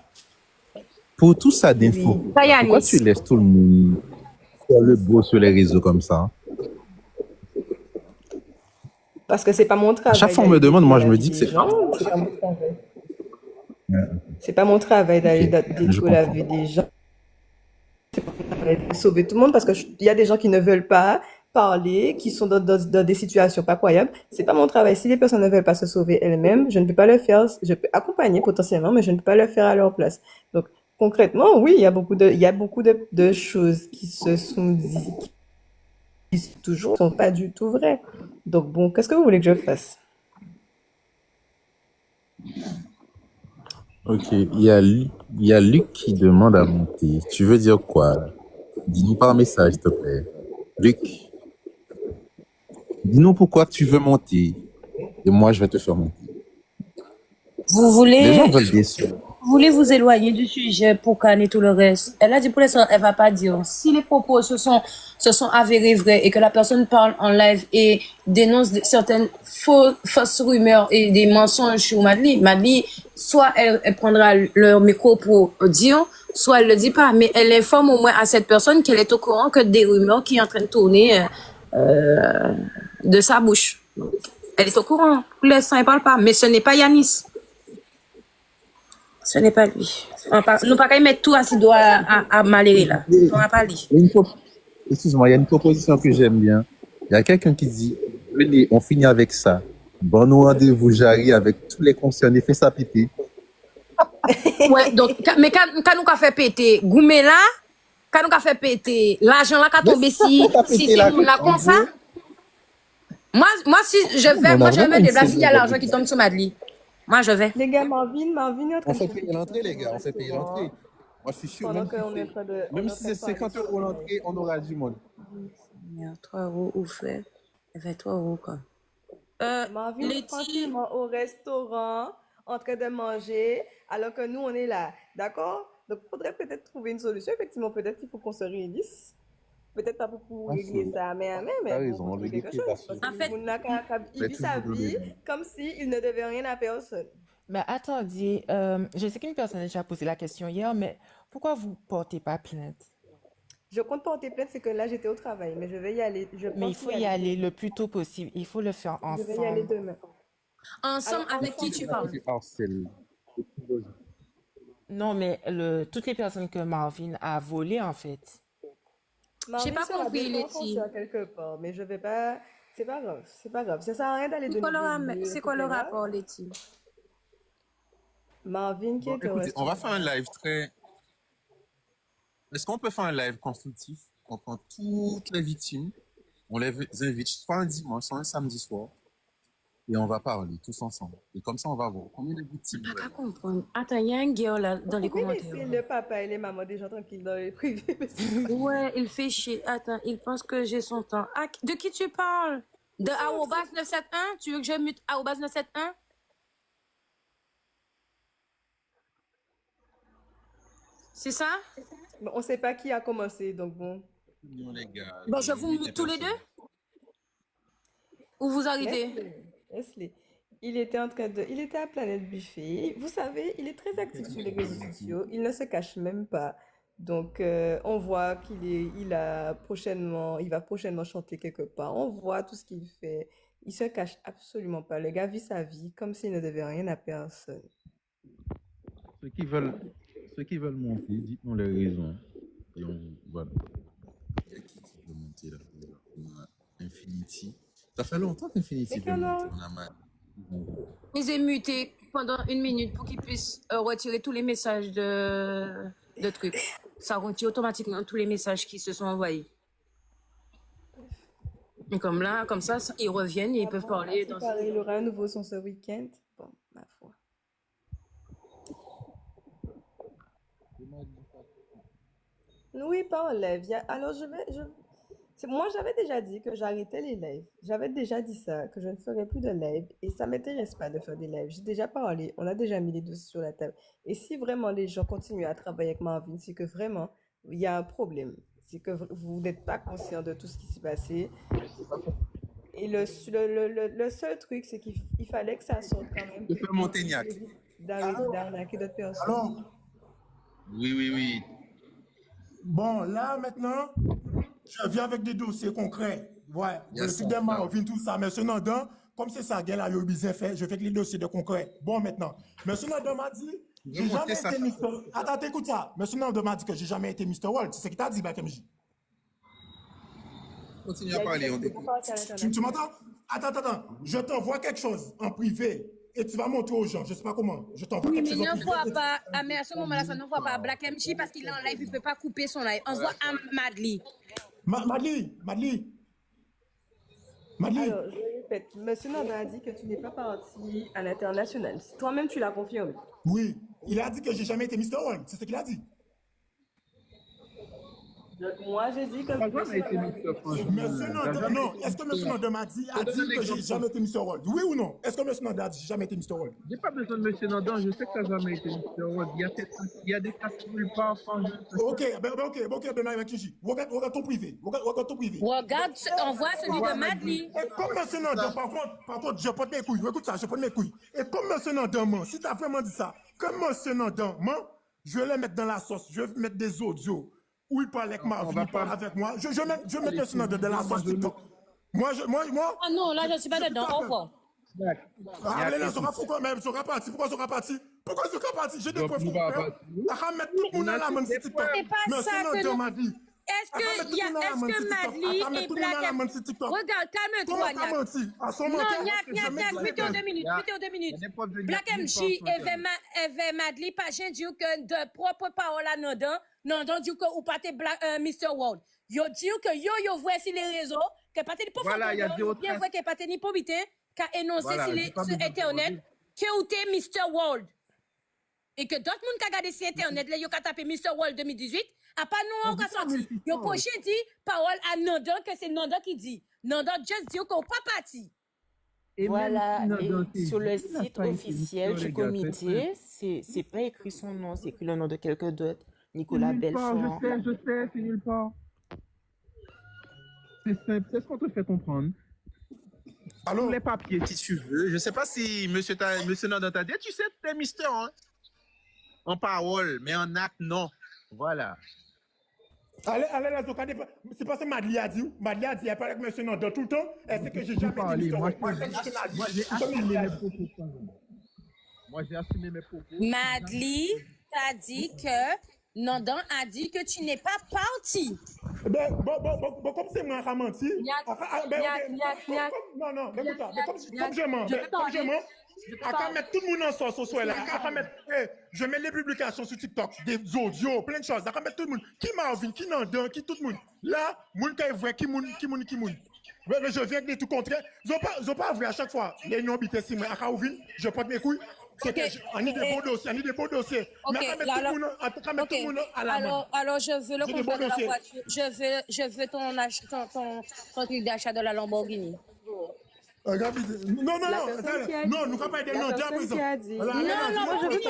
Pour tout ça d'infos, pourquoi tu laisses tout le monde le beau sur les réseaux comme ça? Parce que c'est pas mon travail. À chaque fois on me demande, moi je me dis que c'est pas mon travail. C'est pas mon travail d'aller détruire la vie des gens. C'est pas mon travail de sauver tout le monde parce que il y a des gens qui ne veulent pas parler, qui sont dans des situations pas croyables. C'est pas mon travail. Si les personnes ne veulent pas se sauver elles-mêmes, je ne peux pas le faire. Je peux accompagner potentiellement, mais je ne peux pas le faire à leur place. Donc concrètement, oui, il y a beaucoup de choses qui se sont dites, qui toujours sont pas du tout vraies. Donc bon, qu'est-ce que vous voulez que je fasse? Ok, il y a Luc qui demande à monter. Tu veux dire quoi? Dis-nous par message, s'il te plaît. Luc, dis-nous pourquoi tu veux monter. Et moi, je vais te faire monter. Les gens veulent des sous. Vous voulez vous éloigner du sujet pour calmer tout le reste. Elle a dit pour l'instant, elle va pas dire. Si les propos se sont avérés vrais et que la personne parle en live et dénonce certaines fausses rumeurs et des mensonges sur Madly, soit elle prendra leur micro pour dire, soit elle le dit pas. Mais elle informe au moins à cette personne qu'elle est au courant que des rumeurs qui sont en train de tourner de sa bouche. Elle est au courant. Pour l'instant, elle parle pas. Mais ce n'est pas Yanis. Ce n'est pas lui. Nous pas mettre tout assis doigt à Maléry là. On n'a pas lui. Excuse-moi, il y a une proposition que j'aime bien. Il y a quelqu'un qui dit, venez, on finit avec ça. Bon rendez-vous, j'arrive avec tous les concernés, fais ça péter. Ouais, donc, mais quand nous avons fait péter Goumé là, quand nous avons fait péter l'argent là, quand tombe si c'est là comme ça. Moi, si je vais, moi, je vais me déplacer à l'argent qui tombe sur Madly. Moi, je vais. Les gars, Marvin est en train On de fait profiter payer l'entrée, les dans gars, un on fait payer l'entrée. restaurant Moi, je suis sûr, pendant qu'on est en train de, même si c'est parler 50 sur euros le live. l'entrée, on aura du monde. 3 euros ou fait. 23 euros, quoi. Marvin est Letty, tranquillement au restaurant en train de manger alors que nous, on est là. D'accord? Donc, il faudrait peut-être trouver une solution. Effectivement, peut-être qu'il faut qu'on se réunisse. Peut-être pas pour régler ça à main, T'as mais raison, pour on trouver lui quelque dit chose. Parce que en fait, il vit sa vie comme s'il ne devait rien à personne. Mais attendez, je sais qu'une personne a déjà posé la question hier, mais pourquoi vous portez pas plainte? Je compte porter plainte, c'est que là, j'étais au travail, mais je vais y aller. Je Mais il pense faut y aller le plus tôt possible. Il faut le faire Je vais y aller ensemble. demain. ensemble Alors, avec qui tu parles? harcèle. Non, mais toutes les personnes que Marvin a volées, en fait. Marvin pas sera compris, déjà en Letty. concert quelque part, mais je vais pas. C'est pas grave, c'est pas grave. Ça sert à rien d'aller donner des lieux, C'est quoi le etc. rapport, Letty? Marvin qui Bon, est au écoutez, on va restaurant. faire un live très... Est-ce qu'on peut faire un live constructif? On prend toutes les victimes, on les invite soit un dimanche, soit un samedi soir, et on va parler tous ensemble. Et comme ça, on va voir combien de victimes. Pas qu'à comprendre. Attends, il y a un gars là dans les Vous pouvez commentaires. laisser le papa et les mamans déjà tranquilles dans les privés. Mais c'est quoi? Ouais, il fait chier. Attends, il pense que j'ai son temps. Ah, de qui tu parles? De arobase 971? Tu veux que je mute arobase 971? C'est ça? Bon, on sait pas qui a commencé, donc bon. Non, les gars. Bon, je vous mute tous les deux? Ou vous arrêtez? Laisse-les. Il était à Planète Buffet. Vous savez, il est très actif sur les réseaux sociaux. Il ne se cache même pas. Donc, on voit il va prochainement chanter quelque part. On voit tout ce qu'il fait. Il se cache absolument pas. Le gars vit sa vie comme s'il ne devait rien à personne. Ceux qui veulent monter, dites-nous les raisons. Et on voilà. Il y a qui veut monter là? On a Infinity. Ça fait longtemps qu'Infinity veut monter. On a mal. Je les ai mutés pendant 1 minute pour qu'ils puissent retirer tous les messages de trucs. Ça retire automatiquement tous les messages qui se sont envoyés. Et comme ça, ils reviennent et ils peuvent parler. Il aura un nouveau son ce week-end. Bon, ma foi. Oui, pas en live. Alors, moi, j'avais déjà dit que j'arrêtais les lives. J'avais déjà dit ça, que je ne ferais plus de live. Et ça m'intéresse pas de faire des lives. J'ai déjà parlé. On a déjà mis les dossiers sur la table. Et si vraiment les gens continuent à travailler avec Marvin, c'est que vraiment, il y a un problème. C'est que vous n'êtes pas conscient de tout ce qui s'est passé. Et le seul truc, c'est qu'il fallait que ça sorte quand même. Je fais Montaignac. D'arnaquer d'autres personnes. Alors, Oui. bon, là, maintenant, je viens avec des dossiers concrets. Ouais, Yes, le truc de Marvin, tout ça. Monsieur Nandan, comme c'est ça, là, il a fait, je fais que les dossiers de concrets. Bon, maintenant, Monsieur Nandan m'a dit, j'ai jamais été Mr. Attends, écoute ça. Monsieur Nandan m'a dit que j'ai jamais été Mr. World. C'est ce qu'il t'a dit, Bakemji. Continue à parler, on t'écoute. Tu m'entends? Attends. Je t'envoie quelque chose en privé et tu vas montrer aux gens. Je sais pas comment. Je t'envoie Oui, quelque mais chose en privé. n'envoie pas. Ah, mais à ce moment-là, ça n'envoie pas à Black MC parce qu'il est en live, il ne peut pas couper son live. Envoie à Madly. Madly. Alors, je répète, Monsieur Nandan a dit que tu n'es pas parti à l'international. Toi-même, tu l'as confirmé. Oui, il a dit que j'ai jamais été Mr. World. C'est ce qu'il a dit. Moi, j'ai dit que Monsieur Nandan, non. Est-ce que Monsieur Nandan a dit que j'ai jamais été Mr. World? Oui ou non? Est-ce que Monsieur Nandan a dit que j'ai jamais été Mr. World? J'ai pas besoin de Monsieur Nandan, je sais que tu n'as jamais été Mr. World. Il y a des cas qui ne veulent pas enfin. Ok, ben, Kiji. Regarde ton privé. Regarde ton privé. Regarde, envoie celui de Madly. Et comme Monsieur Nandan, par contre, je porte mes couilles. Écoute ça, je porte mes couilles. Et comme Monsieur Nandan ment, si tu as vraiment dit ça, comme Monsieur Nandan ment, je vais les mettre dans la sauce. Je vais mettre des audios où il parle avec Marvin, il parle avec moi. Je vais mettre Monsieur Nandan dans la sauce TikTok. Moi. Ah non, là, je ne suis pas dedans. Au revoir. Allez, sera fou quand même, sera parti. Pourquoi sera parti? J'ai des preuves. On va mettre tout le monde dans la même TikTok. C'est pas ça que nous... m'a dit. Est-ce que Madly et Black MC... Regarde, calme-toi, Niak. Non, mettez-en 2 minutes. Black MC et Madly, pas j'ai dit que de propres paroles à Nandan dit que ou pas Mr. World. Yo dit que yo voici les réseaux, que pas pour voilà, il y a bien vrai que pas ni probité, qu'a énoncé sur Internet. que ou t'es Mr. World. Et que d'autres monde qui regardé sur internet, là, yo ka tapé Mr. World 2018, à pas nous on ka sorti. Yo proche dit parole à Nandan que c'est Nandan qui dit. Nandan just dit qu'on pas parti. Voilà, et sur le site officiel du comité, c'est pas écrit son nom, c'est écrit le nom de quelqu'un d'autre. Nicolas Belfort. Je sais, c'est nulle part. C'est simple, c'est ce qu'on te fait comprendre. Alors, les papiers, si tu veux. Je sais pas si monsieur Nandan t'a dit, tu sais, t'es Mister, hein? En parole, mais en acte, non. Voilà. Allez, la Zoka, c'est pas ça que Madli a dit. Madli a dit, elle parle avec monsieur Nandan tout le temps. Elle sait que j'ai jamais dit Mr. World. Moi, j'ai assumé mes propos. Moi, j'ai assumé mes propos. Madli t'a dit que Nandan a dit que tu n'es pas parti. Bon, comme c'est moi qui a menti. Non, écoute ça. Comme je mens, à quand mettre tout le monde en sauce au soir là. À quand mettre, je mets les publications sur TikTok, des audios, plein de choses. À quand mettre tout le monde. Qui Marvin, qui Nandan, qui tout le monde. Là, moun qui est vrai, qui moun. Mais je viens de tout contraire. Ils ont pas vrai à chaque fois. Les noms habitent si moi, à Kaouvin, je porte mes couilles. On est des beaux dossiers. Mais à quand mettre tout le monde à la main. Alors, je veux le contrat de la voiture. Je veux ton truc d'achat de la Lamborghini. Non, nous pas parler de non, dis à présent. Non, moi je veux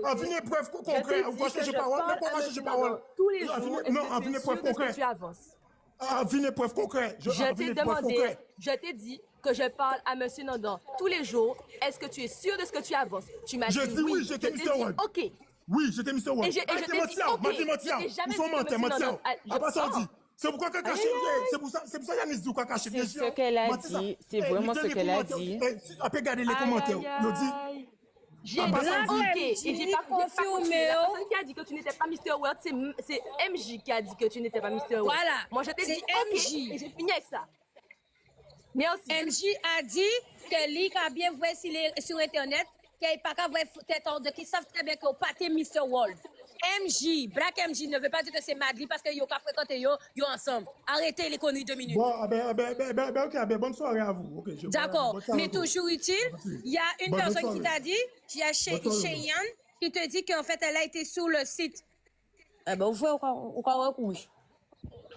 pas. Venez preuve concrète. Vous cherchez parole, mais pourquoi chercher parole? Tous les jours, non, venez preuve concrète. Tu avances. Venez preuve concrète. Je t'ai demandé, je t'ai dit que je parle à monsieur Nandan tous les jours. Est-ce que tu es sûr de ce que tu avances? Tu m'as dit oui. J'étais Mr. World. OK. Oui, j'étais Mr. World. Et je t'ai dit OK. Ils sont mentés, à pas ça dit. C'est pourquoi qu'elle cache. C'est pour ça Yannis dit qu'elle cache. C'est ce qu'elle a dit. C'est vraiment ce qu'elle a dit. Après, regardez les commentaires. J'ai dit OK. Et j'ai pas confirmé. La personne qui a dit que tu n'étais pas Mr. World, c'est MJ qui a dit que tu n'étais pas Mr. World. Voilà. Moi, je t'ai dit OK. Et j'ai fini avec ça. Merci. MJ a dit que lui a bien vu sur Internet qu'il n'y a pas qu'à voir tête ordre, qu'ils savent très bien qu'on pas Mr. World. MJ, Black MJ ne veut pas dire que c'est Madli parce que yo ka fréquenté yo ensemble. Arrêtez les conneries 2 minutes. Bon, ok, bonne soirée à vous. Okay, d'accord, mais toujours utile, il y a une personne qui t'a dit, il y a Cheyenne qui te dit qu'en fait elle a été sur le site. Eh ben, vous voyez, on rouge.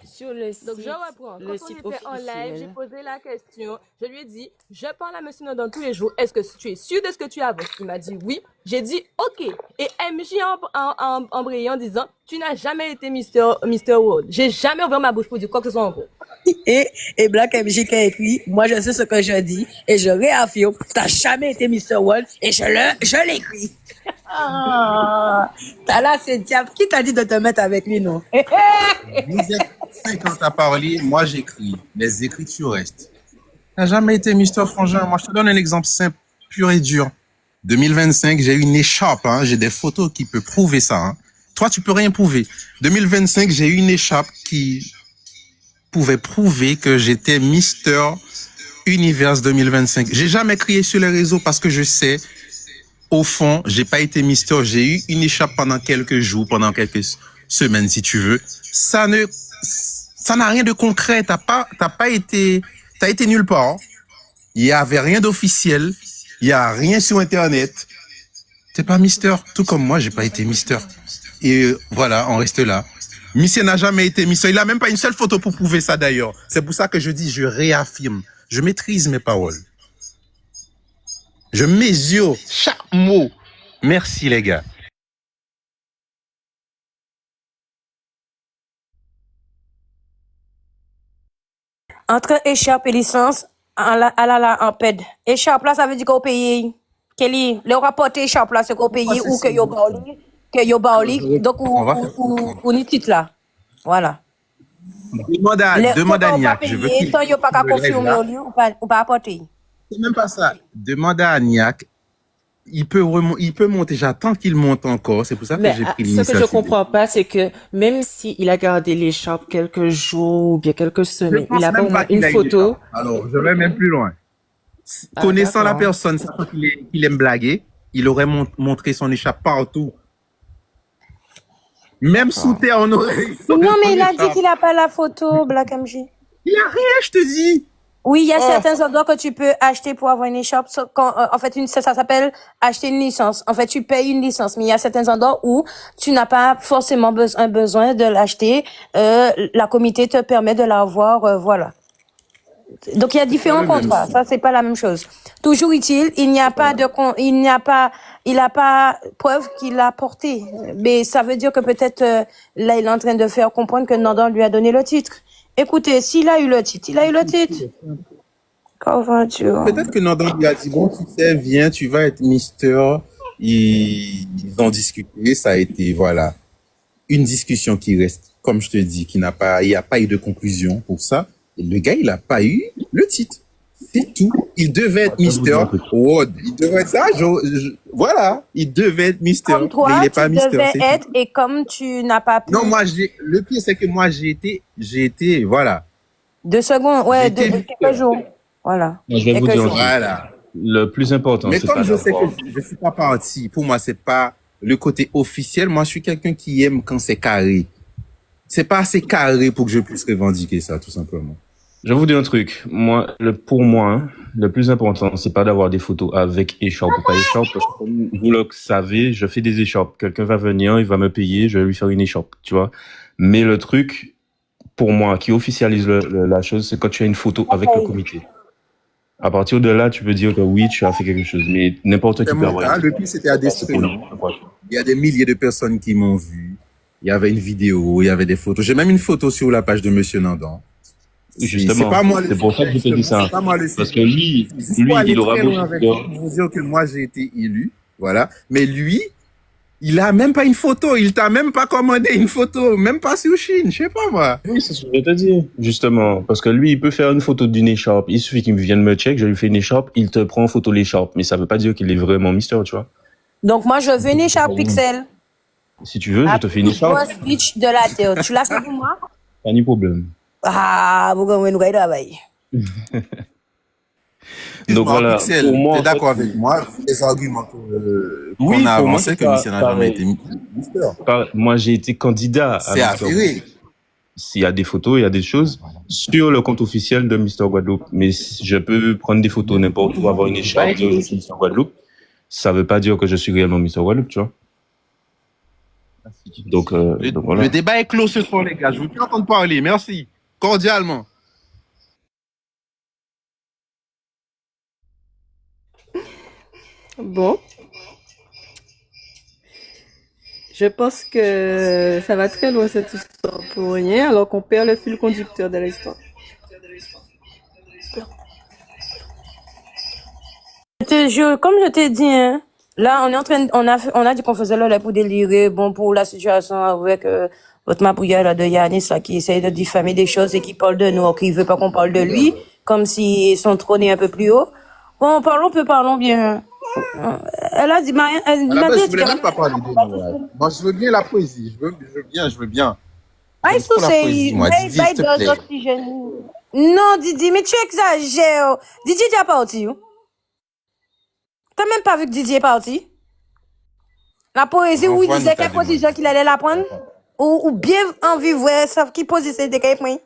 Sur le site. Donc je reprends. Quand on était en live, j'ai posé la question. Je lui ai dit, je parle à monsieur Nandan tous les jours. Est-ce que tu es sûr de ce que tu avances? Il m'a dit oui. J'ai dit OK. Et MJ en brillant en disant, tu n'as jamais été Mr. World. J'ai jamais ouvert ma bouche pour dire quoi que ce soit encore. Et Black MJ qui a écrit, moi je sais ce que je dis et je réaffirme, tu n'as jamais été Mr. World et je l'écris. Là, c'est diable. Qui t'a dit de te mettre avec lui, non? Vous êtes 50 à parler, moi j'écris. Les écritures restent. Tu n'as jamais été Mr. Frangin. Moi, je te donne un exemple simple, pur et dur. 2025, j'ai une écharpe. Hein. J'ai des photos qui peuvent prouver ça. Hein. Toi, tu peux rien prouver. 2025, j'ai eu une écharpe qui pouvait prouver que j'étais Mister Universe 2025. J'ai jamais crié sur les réseaux parce que je sais, au fond, j'ai pas été Mister. J'ai eu une écharpe pendant quelques jours, pendant quelques semaines, si tu veux. Ça n'a rien de concret. T'as été nulle part. Il y avait rien d'officiel. Il y a rien sur Internet. T'es pas Mister. Tout comme moi, j'ai pas été Mister. Et voilà, on reste là. Mister n'a jamais été Mister. Il a même pas une seule photo pour prouver ça d'ailleurs. C'est pour ça que je dis, je réaffirme. Je maîtrise mes paroles. Je mesure chaque mot. Merci les gars. Entre écharpe et licence, en PED. Écharpe là, ça veut dire qu'au pays, le rapporté écharpe là, c'est qu'au pays ou que yo baoli, donc ou ni titre là. Voilà. Demande à Niak. Je veux qu'il tant yo pas qu'à confirmer ou pas apporter. C'est même pas ça. Demande à Niak. Il peut monter. J'attends qu'il monte encore. C'est pour ça que j'ai pris l'initiative. Ce que je comprends pas, c'est que même s'il a gardé l'écharpe quelques jours ou bien quelques semaines, il a pas au moins une photo. Alors, je vais même plus loin. Connaissant la personne, sachant qu'il aime blaguer, il aurait montré son écharpe partout. Même sous terre, on aurait... Non, mais il a dit qu'il a pas la photo, Black MJ. Il a rien, je te dis. Oui, il y a Oh, certains endroits que tu peux acheter pour avoir une écharpe. En fait, ça s'appelle acheter une licence. En fait, tu payes une licence, mais il y a certains endroits où tu n'as pas forcément besoin de l'acheter. La comité te permet de l'avoir, voilà. Donc, il y a c'est pas différents le même contrats. son. Ça, c'est pas la même chose. Toujours utile. Il a pas preuve qu'il l'a porté. Mais ça veut dire que peut-être, là, il est en train de faire comprendre que Nandan lui a donné le titre. Écoutez, s'il a eu le titre, il a eu le titre. Comment tu vois? Peut-être que Nandan lui a dit, bon, tu sais, viens, tu vas être Mister. Ils ont discuté, ça a été, voilà, une discussion qui reste, comme je te dis, il n'y a pas eu de conclusion pour ça. Et le gars, il n'a pas eu le titre. C'est tout. Il devait être Je vais vous dire Mister un truc. World. Il devait être ça. Voilà. Il devait être Mister. Comme Mais il toi, n'est tu pas Mister. devais C'est être, tout. et comme tu n'as pas pu. Non, le pire, c'est que moi, j'ai été, voilà. 2 secondes, J'ai ouais, été quelques Mister. jours. Voilà. Moi, je vais vous Quelques dire un jours. truc. Voilà. Le plus important, Mais c'est comme pas je sais que d'avoir. je suis pas parti, pour moi, c'est pas le côté officiel. Moi, je suis quelqu'un qui aime quand c'est carré. C'est pas assez carré pour que je puisse revendiquer ça, tout simplement. Je vais vous dire un truc. Pour moi, hein, le plus important, c'est pas d'avoir des photos avec écharpe ou pas écharpe. Parce que comme vous le savez, je fais des écharpes. Quelqu'un va venir, il va me payer, je vais lui faire une écharpe, tu vois. Mais le truc, pour moi, qui officialise la chose, c'est quand tu as une photo avec le comité. À partir de là, tu peux dire que oui, tu as fait quelque chose. Mais n'importe C'est qui peut mon avoir cas. une Le pire, c'était à écharpe. C'est pour Destrelon. nous. Il y a des milliers de personnes qui m'ont vu. Il y avait une vidéo, il y avait des photos. J'ai même une photo sur la page de Monsieur Nandan. C'est Justement, pas moi le c'est pour ça que je te dis justement, ça. c'est pas moi le Parce sujet. que lui, Juste pour aller il aura très beau loin avec dire, vous, pour vous dire que moi j'ai été élu, voilà. Mais lui, il a même pas une photo, il t'a même pas commandé une photo, même pas sur Chine, je sais pas moi. oui, c'est ce que je vais te dire. Justement, parce que lui, il peut faire une photo d'une écharpe. Il suffit qu'il vienne me check, je lui fais une écharpe, il te prend en photo l'écharpe. Mais ça veut pas dire qu'il est vraiment Mister, tu vois. Donc, moi, je veux une écharpe Pixel. Si tu veux, je La te fais une plus écharpe, grosse bitch de la terre. Tu l'as fait pour moi? pas ni problème. Ah, vous avez nous travail. Donc voilà, Pixel, pour moi, t'es en d'accord fait, avec moi, vu les arguments qu'on oui, a pour moi, avancé, c'est que pas Michel n'a jamais pareil. été Mister. Moi, j'ai été candidat à C'est Mister Guadeloupe. avéré. S'il y a des photos, il y a des choses sur le compte officiel de Mister Guadeloupe. Mais je peux prendre des photos n'importe où, avoir une écharpe, dire je suis Mister Guadeloupe. Ça veut pas dire que je suis réellement Mister Guadeloupe, tu vois. Donc voilà. Le débat est clos ce soir, les gars. Je veux plus entendre parler. Merci. Cordialement. Bon. Je pense que ça va très loin cette histoire pour rien, alors qu'on perd le fil conducteur de l'histoire. Comme je t'ai dit, hein, là, on a dit qu'on faisait le lait pour délirer, bon, pour la situation avec votre mapouilla là, de Yanis, là, qui essaye de diffamer des choses et qui parle de nous, qui veut pas qu'on parle de lui, comme si son trône est un peu plus haut. Bon, parlons bien. Elle a dit, elle À la m'a base, je dit voulais même pas parler de moi. Moi, je veux bien la poésie. Je veux bien. I J'aime still trop la say, poésie, moi. hey, Didi, s'il te does plaît. oxygène. Non, Didi, mais tu exagères. Didi est parti. T'as même pas vu que Didi est parti? La poésie où il Renvoie-nous disait ta quelle position demande. qu'il allait la prendre? Ou bien en vivre, sauf qui position était qu'il prend?